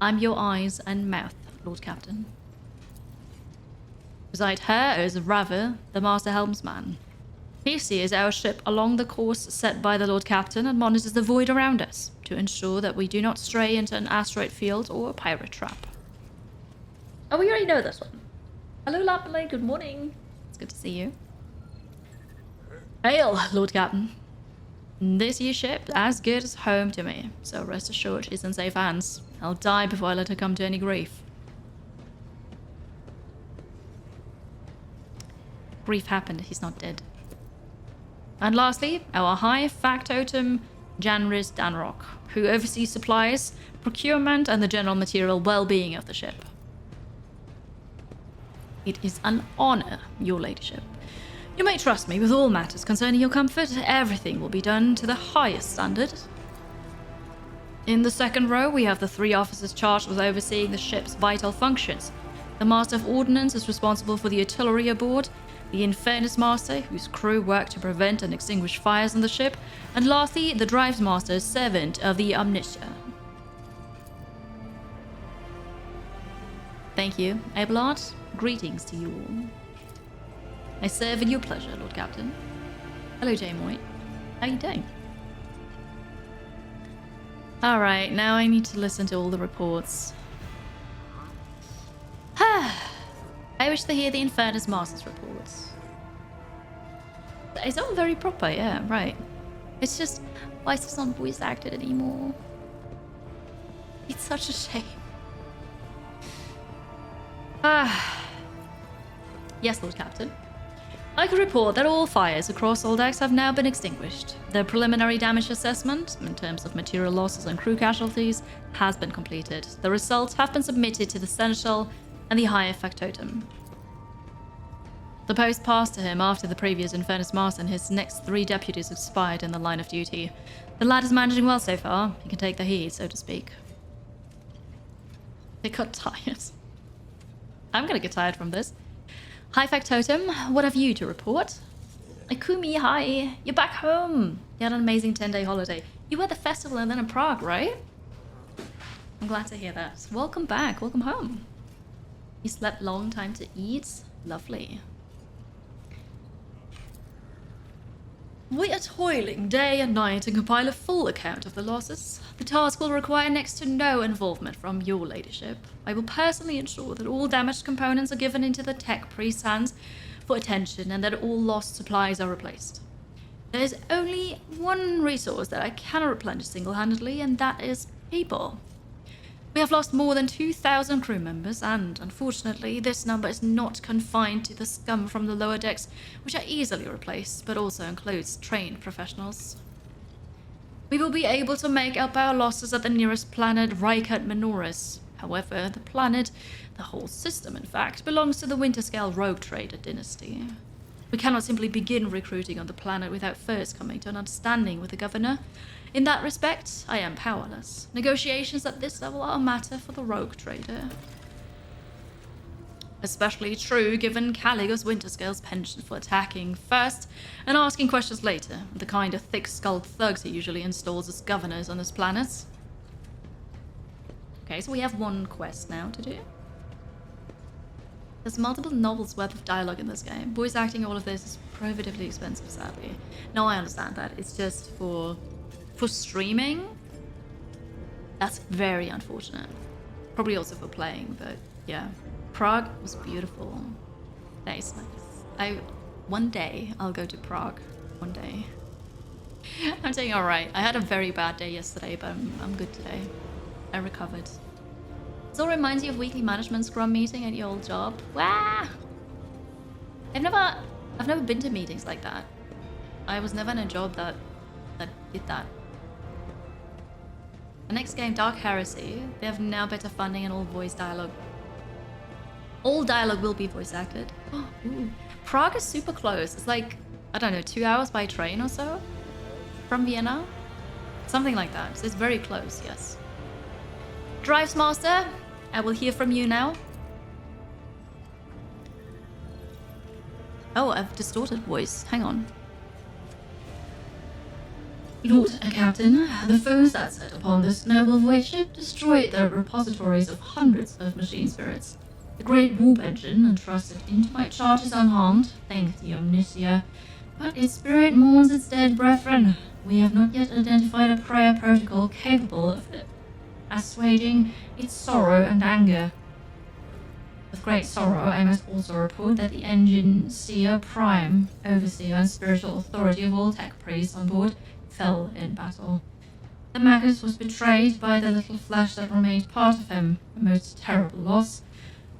I'm your eyes and mouth, Lord Captain. Beside her is Raver, the Master Helmsman. He steers our ship along the course set by the Lord Captain and monitors the void around us to ensure that we do not stray into an asteroid field or a pirate trap. Oh, we already know this one. Hello, Lapale. Good morning. It's good to see you. Hail, Lord Captain. This year's ship as good as home to me, so rest assured she's in safe hands. I'll die before I let her come to any grief. Grief happened, he's not dead. And lastly, our high factotum, Janris Danrock, who oversees supplies, procurement, and the general material well-being of the ship. It is an honor, your ladyship. You may trust me with all matters concerning your comfort. Everything will be done to the highest standard. In the second row, we have the 3 officers charged with overseeing the ship's vital functions. The Master of Ordnance is responsible for the artillery aboard, the Infernus Master, whose crew work to prevent and extinguish fires on the ship, and lastly, the Drives Master, servant of the Omniscia. Thank you, Abelard. Greetings to you all. I serve in your pleasure, Lord Captain. Hello, Jay Moy. How you doing? Alright, now I need to listen to all the reports. I wish to hear the Infernus Master's reports. It's all very proper, yeah, right. It's just, why is this not voice acted anymore? It's such a shame. Yes, Lord Captain. I can report that all fires across all decks have now been extinguished. The preliminary damage assessment, in terms of material losses and crew casualties, has been completed. The results have been submitted to the Seneschal and the Higher Factotum. The post passed to him after the previous Infernus Master and his next 3 deputies expired in the line of duty. The lad is managing well so far. He can take the heat, so to speak. They got tired. I'm gonna get tired from this. Hi Factotum, what have you to report? Ikumi, hi. You're back home. You had an amazing 10-day holiday. You were at the festival and then in Prague, right? I'm glad to hear that. Welcome back. Welcome home. You slept long time to eat. Lovely. We are toiling day and night to compile a full account of the losses. The task will require next to no involvement from your ladyship. I will personally ensure that all damaged components are given into the tech priest's hands for attention and that all lost supplies are replaced. There is only one resource that I cannot replenish single-handedly, and that is people. We have lost more than 2,000 crew members, and unfortunately, this number is not confined to the scum from the lower decks, which are easily replaced, but also includes trained professionals. We will be able to make up our losses at the nearest planet, Rykert Minoris. However, the planet, the whole system in fact, belongs to the Winterscale rogue trader dynasty. We cannot simply begin recruiting on the planet without first coming to an understanding with the governor. In that respect, I am powerless. Negotiations at this level are a matter for the rogue trader. Especially true given Caligos Winterscale's penchant for attacking first and asking questions later, the kind of thick-skulled thugs he usually installs as governors on his planets. Okay, so we have one quest now to do. There's multiple novels worth of dialogue in this game. Voice acting all of this is prohibitively expensive, sadly. No, I understand that. It's just for streaming. That's very unfortunate. Probably also for playing, but yeah. Prague was beautiful. That is nice. One day I'll go to Prague. One day. I'm doing alright. I had a very bad day yesterday, but I'm good today. I recovered. This all reminds you of weekly management scrum meeting at your old job. Wah! I've never been to meetings like that. I was never in a job that did that. The next game, Dark Heresy, they have now better funding and all voice dialogue. All dialogue will be voice acted. Oh, ooh. Prague is super close. It's like, I don't know, 2 hours by train or so from Vienna. Something like that. So it's very close, yes. Drives Master, I will hear from you now. Oh, I've distorted voice. Hang on. Lord Captain, the foes that set upon this noble void ship destroyed the repositories of hundreds of machine spirits. The great warp engine entrusted into my charge is unharmed, thank the Omnicia, but its spirit mourns its dead brethren. We have not yet identified a prayer protocol capable of assuaging its sorrow and anger. With great sorrow, I must also report that the Engine Seer Prime, Overseer and Spiritual Authority of all tech priests on board, fell in battle. The Magus was betrayed by the little flesh that remained part of him, a most terrible loss.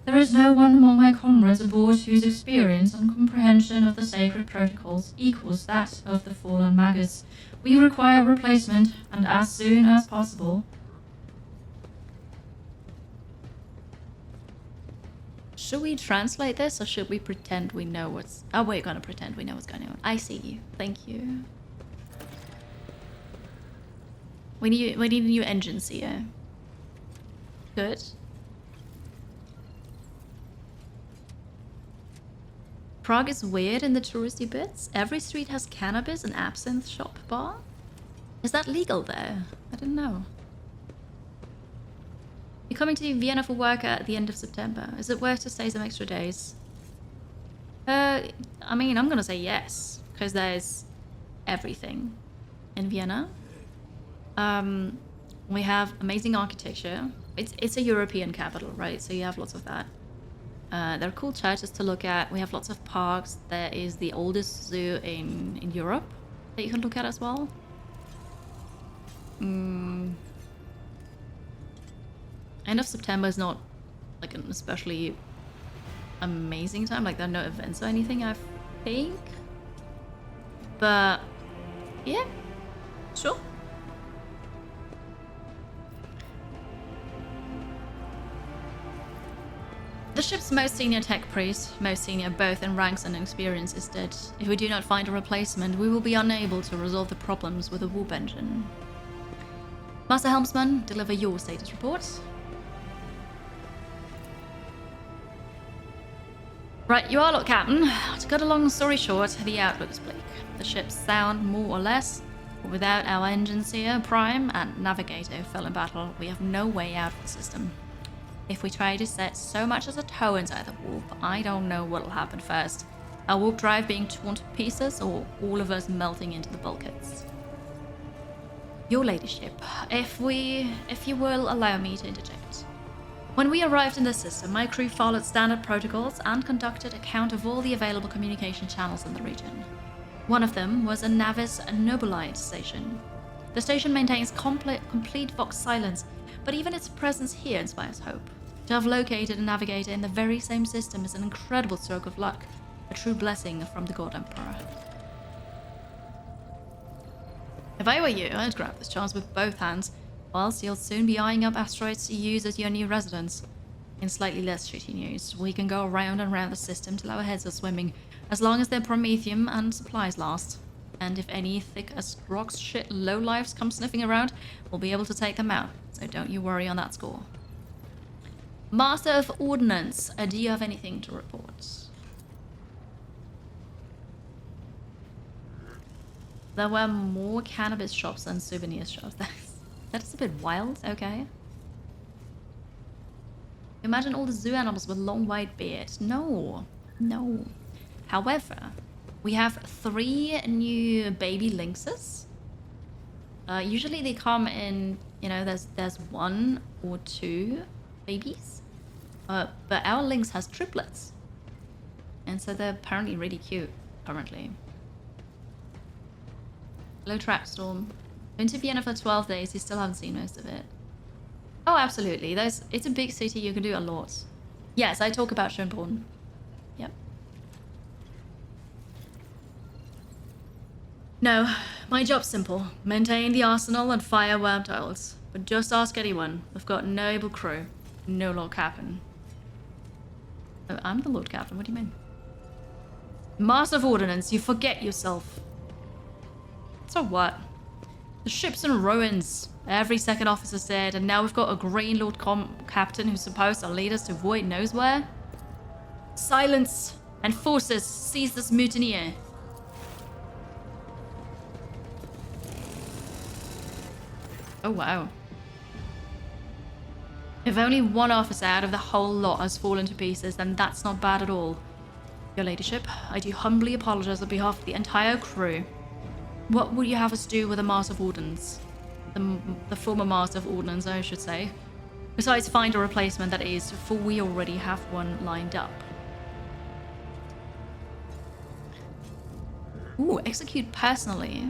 There is no one among my comrades aboard whose experience and comprehension of the sacred protocols equals that of the fallen Magus. We require a replacement, and as soon as possible. Should we translate this, or should we pretend we know what's... Oh, we're gonna pretend we know what's going on. I see you. Thank you. We need a new engine seer. Good. Prague is weird in the touristy bits. Every street has cannabis and absinthe shop bar. Is that legal there? I didn't know. You're coming to Vienna for work at the end of September. Is it worth to stay some extra days? I mean, I'm gonna say yes, because there's everything in Vienna. We have amazing architecture. It's a European capital, right? So you have lots of that. There are cool churches to look at. We have lots of parks. There is the oldest zoo in Europe that you can look at as well. End of September is not like an especially amazing time. Like there are no events or anything, I think. But yeah, sure. The ship's most senior tech priest, most senior both in ranks and experience, is dead. If we do not find a replacement, we will be unable to resolve the problems with the warp engine. Master Helmsman, deliver your status report. Right, you are, Lord Captain. To cut a long story short, the outlook is bleak. The ship's sound, more or less, but without our engine seer, Prime, and navigator who fell in battle, we have no way out of the system. If we try to set so much as a toe inside the warp, I don't know what'll happen first. Our warp drive being torn to pieces, or all of us melting into the bulkheads. Your ladyship, if you will allow me to interject. When we arrived in the system, my crew followed standard protocols and conducted a count of all the available communication channels in the region. One of them was a Navis Nobolite station. The station maintains complete Vox silence, but even its presence here inspires hope. To have located a navigator in the very same system is an incredible stroke of luck, a true blessing from the God Emperor. If I were you, I'd grab this chance with both hands, whilst you'll soon be eyeing up asteroids to use as your new residence. In slightly less shitty news, we can go around and around the system till our heads are swimming, as long as their promethium and supplies last. And if any thick as rocks shit lowlifes come sniffing around, we'll be able to take them out, so don't you worry on that score. Master of Ordnance, do you have anything to report? There were more cannabis shops than souvenir shops. That is a bit wild, okay. Imagine all the zoo animals with long white beards. No. However, we have 3 new baby lynxes. Usually they come in, you know, there's 1 or 2 babies. But our lynx has triplets. And so they're apparently really cute currently. Hello, Trapstorm. Been to Vienna for 12 days, you still haven't seen most of it. Oh, absolutely. It's a big city, you can do a lot. Yes, I talk about Schönbrunn. Yep. No, my job's simple. Maintain the arsenal and fire wormholes. But just ask anyone. We've got no able crew. No Lord Captain. Oh, I'm the Lord Captain, what do you mean? Master of Ordnance, you forget yourself. So what? The ship's in ruins. Every second officer's dead, and now we've got a green Lord Captain who's supposed to lead us to void knows where. Silence! And forces, seize this mutineer. Oh, wow. If only one officer out of the whole lot has fallen to pieces, then that's not bad at all. Your ladyship, I do humbly apologize on behalf of the entire crew. What would you have us do with the Master of Ordnance? The former Master of Ordnance, I should say. Besides find a replacement, that is, for we already have one lined up. Ooh, execute personally.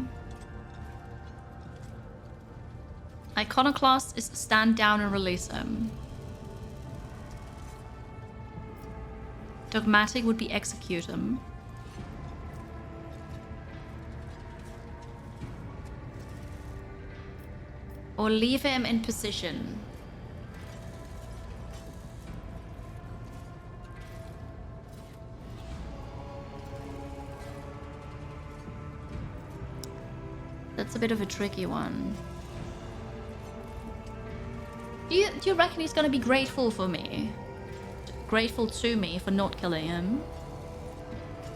Iconoclast is stand down and release him. Dogmatic would be execute him. Or leave him in position. That's a bit of a tricky one. Do you reckon he's gonna be grateful for me? Grateful to me for not killing him?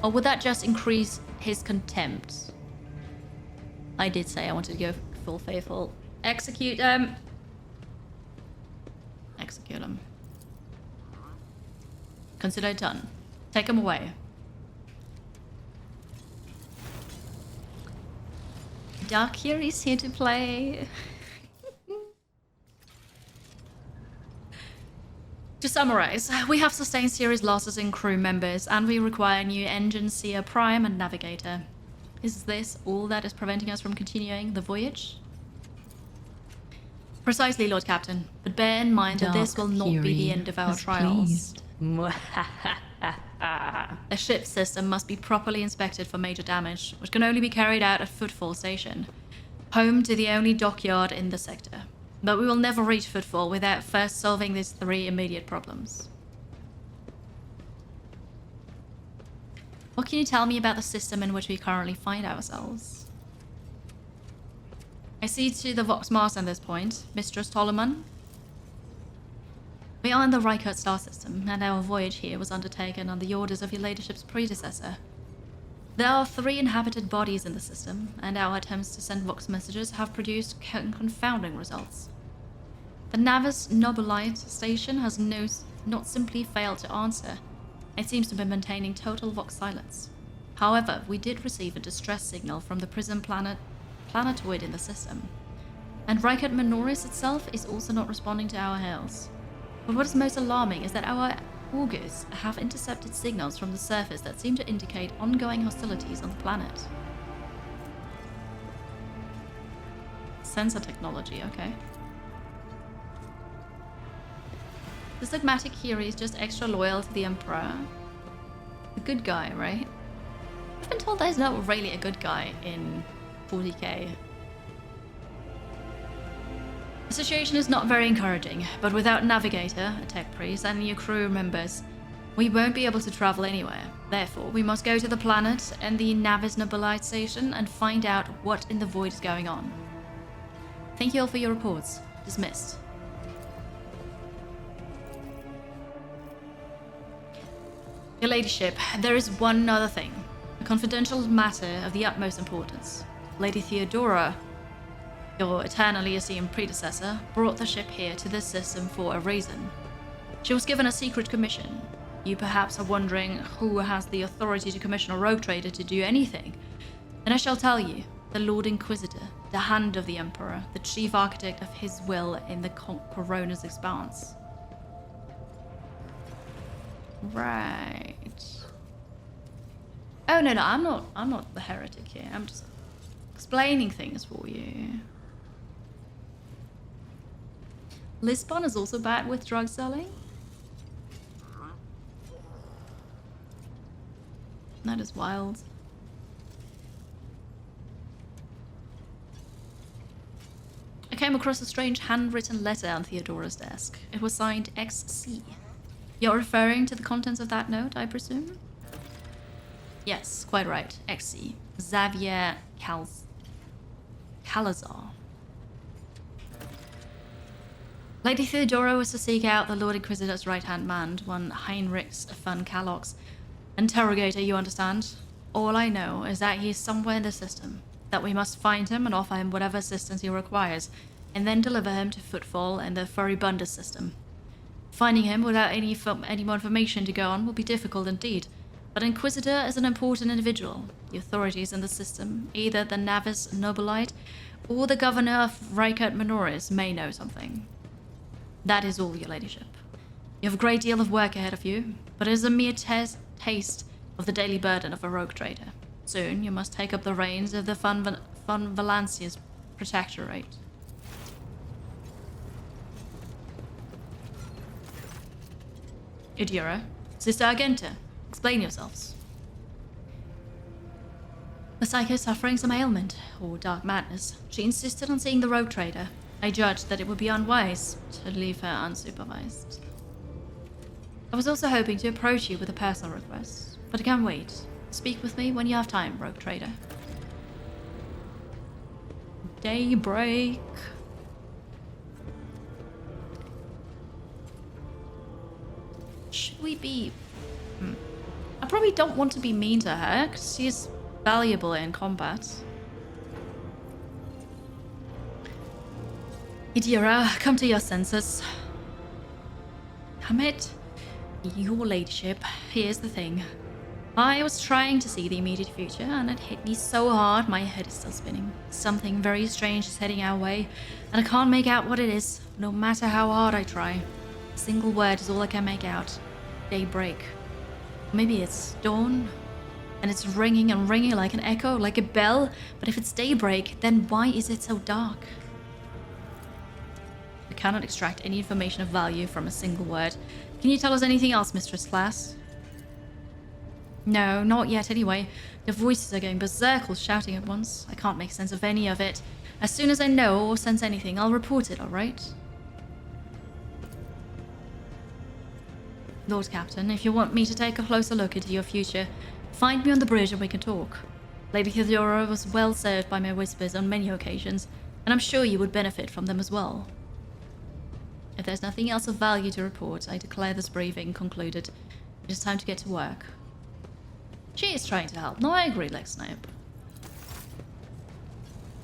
Or would that just increase his contempt? I did say I wanted to go full faithful. Execute him. Execute him. Consider it done. Take him away. Dark here is here to play. To summarize, we have sustained serious losses in crew members, and we require new engine, seer, prime, and navigator. Is this all that is preventing us from continuing the voyage? Precisely, Lord Captain. But bear in mind that this will not be the end of our trials. The ship system must be properly inspected for major damage, which can only be carried out at Footfall Station, home to the only dockyard in the sector. But we will never reach Footfall without first solving these 3 immediate problems. What can you tell me about the system in which we currently find ourselves? I see to the Vox Mars at this point, Mistress Tolleman. We are in the Reichert star system, and our voyage here was undertaken on the orders of your ladyship's predecessor. There are 3 inhabited bodies in the system, and our attempts to send Vox messages have produced confounding results. The Navis Nobilite station has not simply failed to answer, it seems to be maintaining total Vox silence. However, we did receive a distress signal from the prison planetoid in the system, and Reichert Minoris itself is also not responding to our hails. But what is most alarming is that our augurs have intercepted signals from the surface that seem to indicate ongoing hostilities on the planet. Sensor technology, okay. This dogmatic Kiri is just extra loyal to the Emperor. The good guy, right? I've been told there's not really a good guy in 40k. The situation is not very encouraging, but without Navigator, a tech priest, and your crew members, we won't be able to travel anywhere. Therefore, we must go to the planet and the Navis Nobilite station and find out what in the void is going on. Thank you all for your reports. Dismissed. Your ladyship, there is one other thing. A confidential matter of the utmost importance. Lady Theodora, your eternally esteemed predecessor, brought the ship here to this system for a reason. She was given a secret commission. You perhaps are wondering who has the authority to commission a rogue trader to do anything. And I shall tell you, the Lord Inquisitor, the hand of the Emperor, the chief architect of his will in the Corona's expanse. Right. Oh no, I'm not the heretic here. I'm just explaining things for you. Lisbon is also bad with drug selling. That is wild. I came across a strange handwritten letter on Theodora's desk. It was signed XC. You're referring to the contents of that note, I presume? Yes, quite right. XC. Xavier Calazar. Lady Theodora was to seek out the Lord Inquisitor's right-hand man, one Heinrichs van Kalox. Interrogator, you understand? All I know is that he's somewhere in the system, that we must find him and offer him whatever assistance he requires, and then deliver him to Footfall and the Furibunda system. Finding him without any more information to go on will be difficult indeed, but Inquisitor is an important individual. The authorities in the system, either the Navis Nobilite or the governor of Rykert Minoris, may know something. That is all, your ladyship. You have a great deal of work ahead of you, but it is a mere taste of the daily burden of a rogue trader. Soon you must take up the reins of the Von Valancia's protectorate. Idira, Sister Argenta, explain yourselves. The psycho is suffering some ailment, or dark madness. She insisted on seeing the rogue trader. I judged that it would be unwise to leave her unsupervised. I was also hoping to approach you with a personal request, but I can't wait. Speak with me when you have time, rogue trader. Daybreak. Should we be... I probably don't want to be mean to her, because she is valuable in combat. Idira, come to your senses. Damn it. Your ladyship, here's the thing. I was trying to see the immediate future, and it hit me so hard my head is still spinning. Something very strange is heading our way, and I can't make out what it is, no matter how hard I try. A single word is all I can make out. Daybreak. Maybe it's dawn, and it's ringing and ringing like an echo, like a bell, but if it's daybreak, then why is it so dark? I cannot extract any information of value from a single word. Can you tell us anything else, Mistress Class? No, not yet anyway. Your voices are going berserk, all shouting at once. I can't make sense of any of it. As soon as I know or sense anything, I'll report it, alright? Lord Captain, if you want me to take a closer look into your future, find me on the bridge and we can talk. Lady Theodora was well served by my whispers on many occasions, and I'm sure you would benefit from them as well. If there's nothing else of value to report, I declare this briefing concluded. It is time to get to work. She is trying to help. No, I agree, Lex Snipe.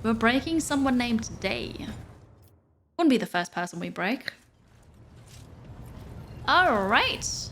We're breaking someone named Day. Wouldn't be the first person we break. Alright.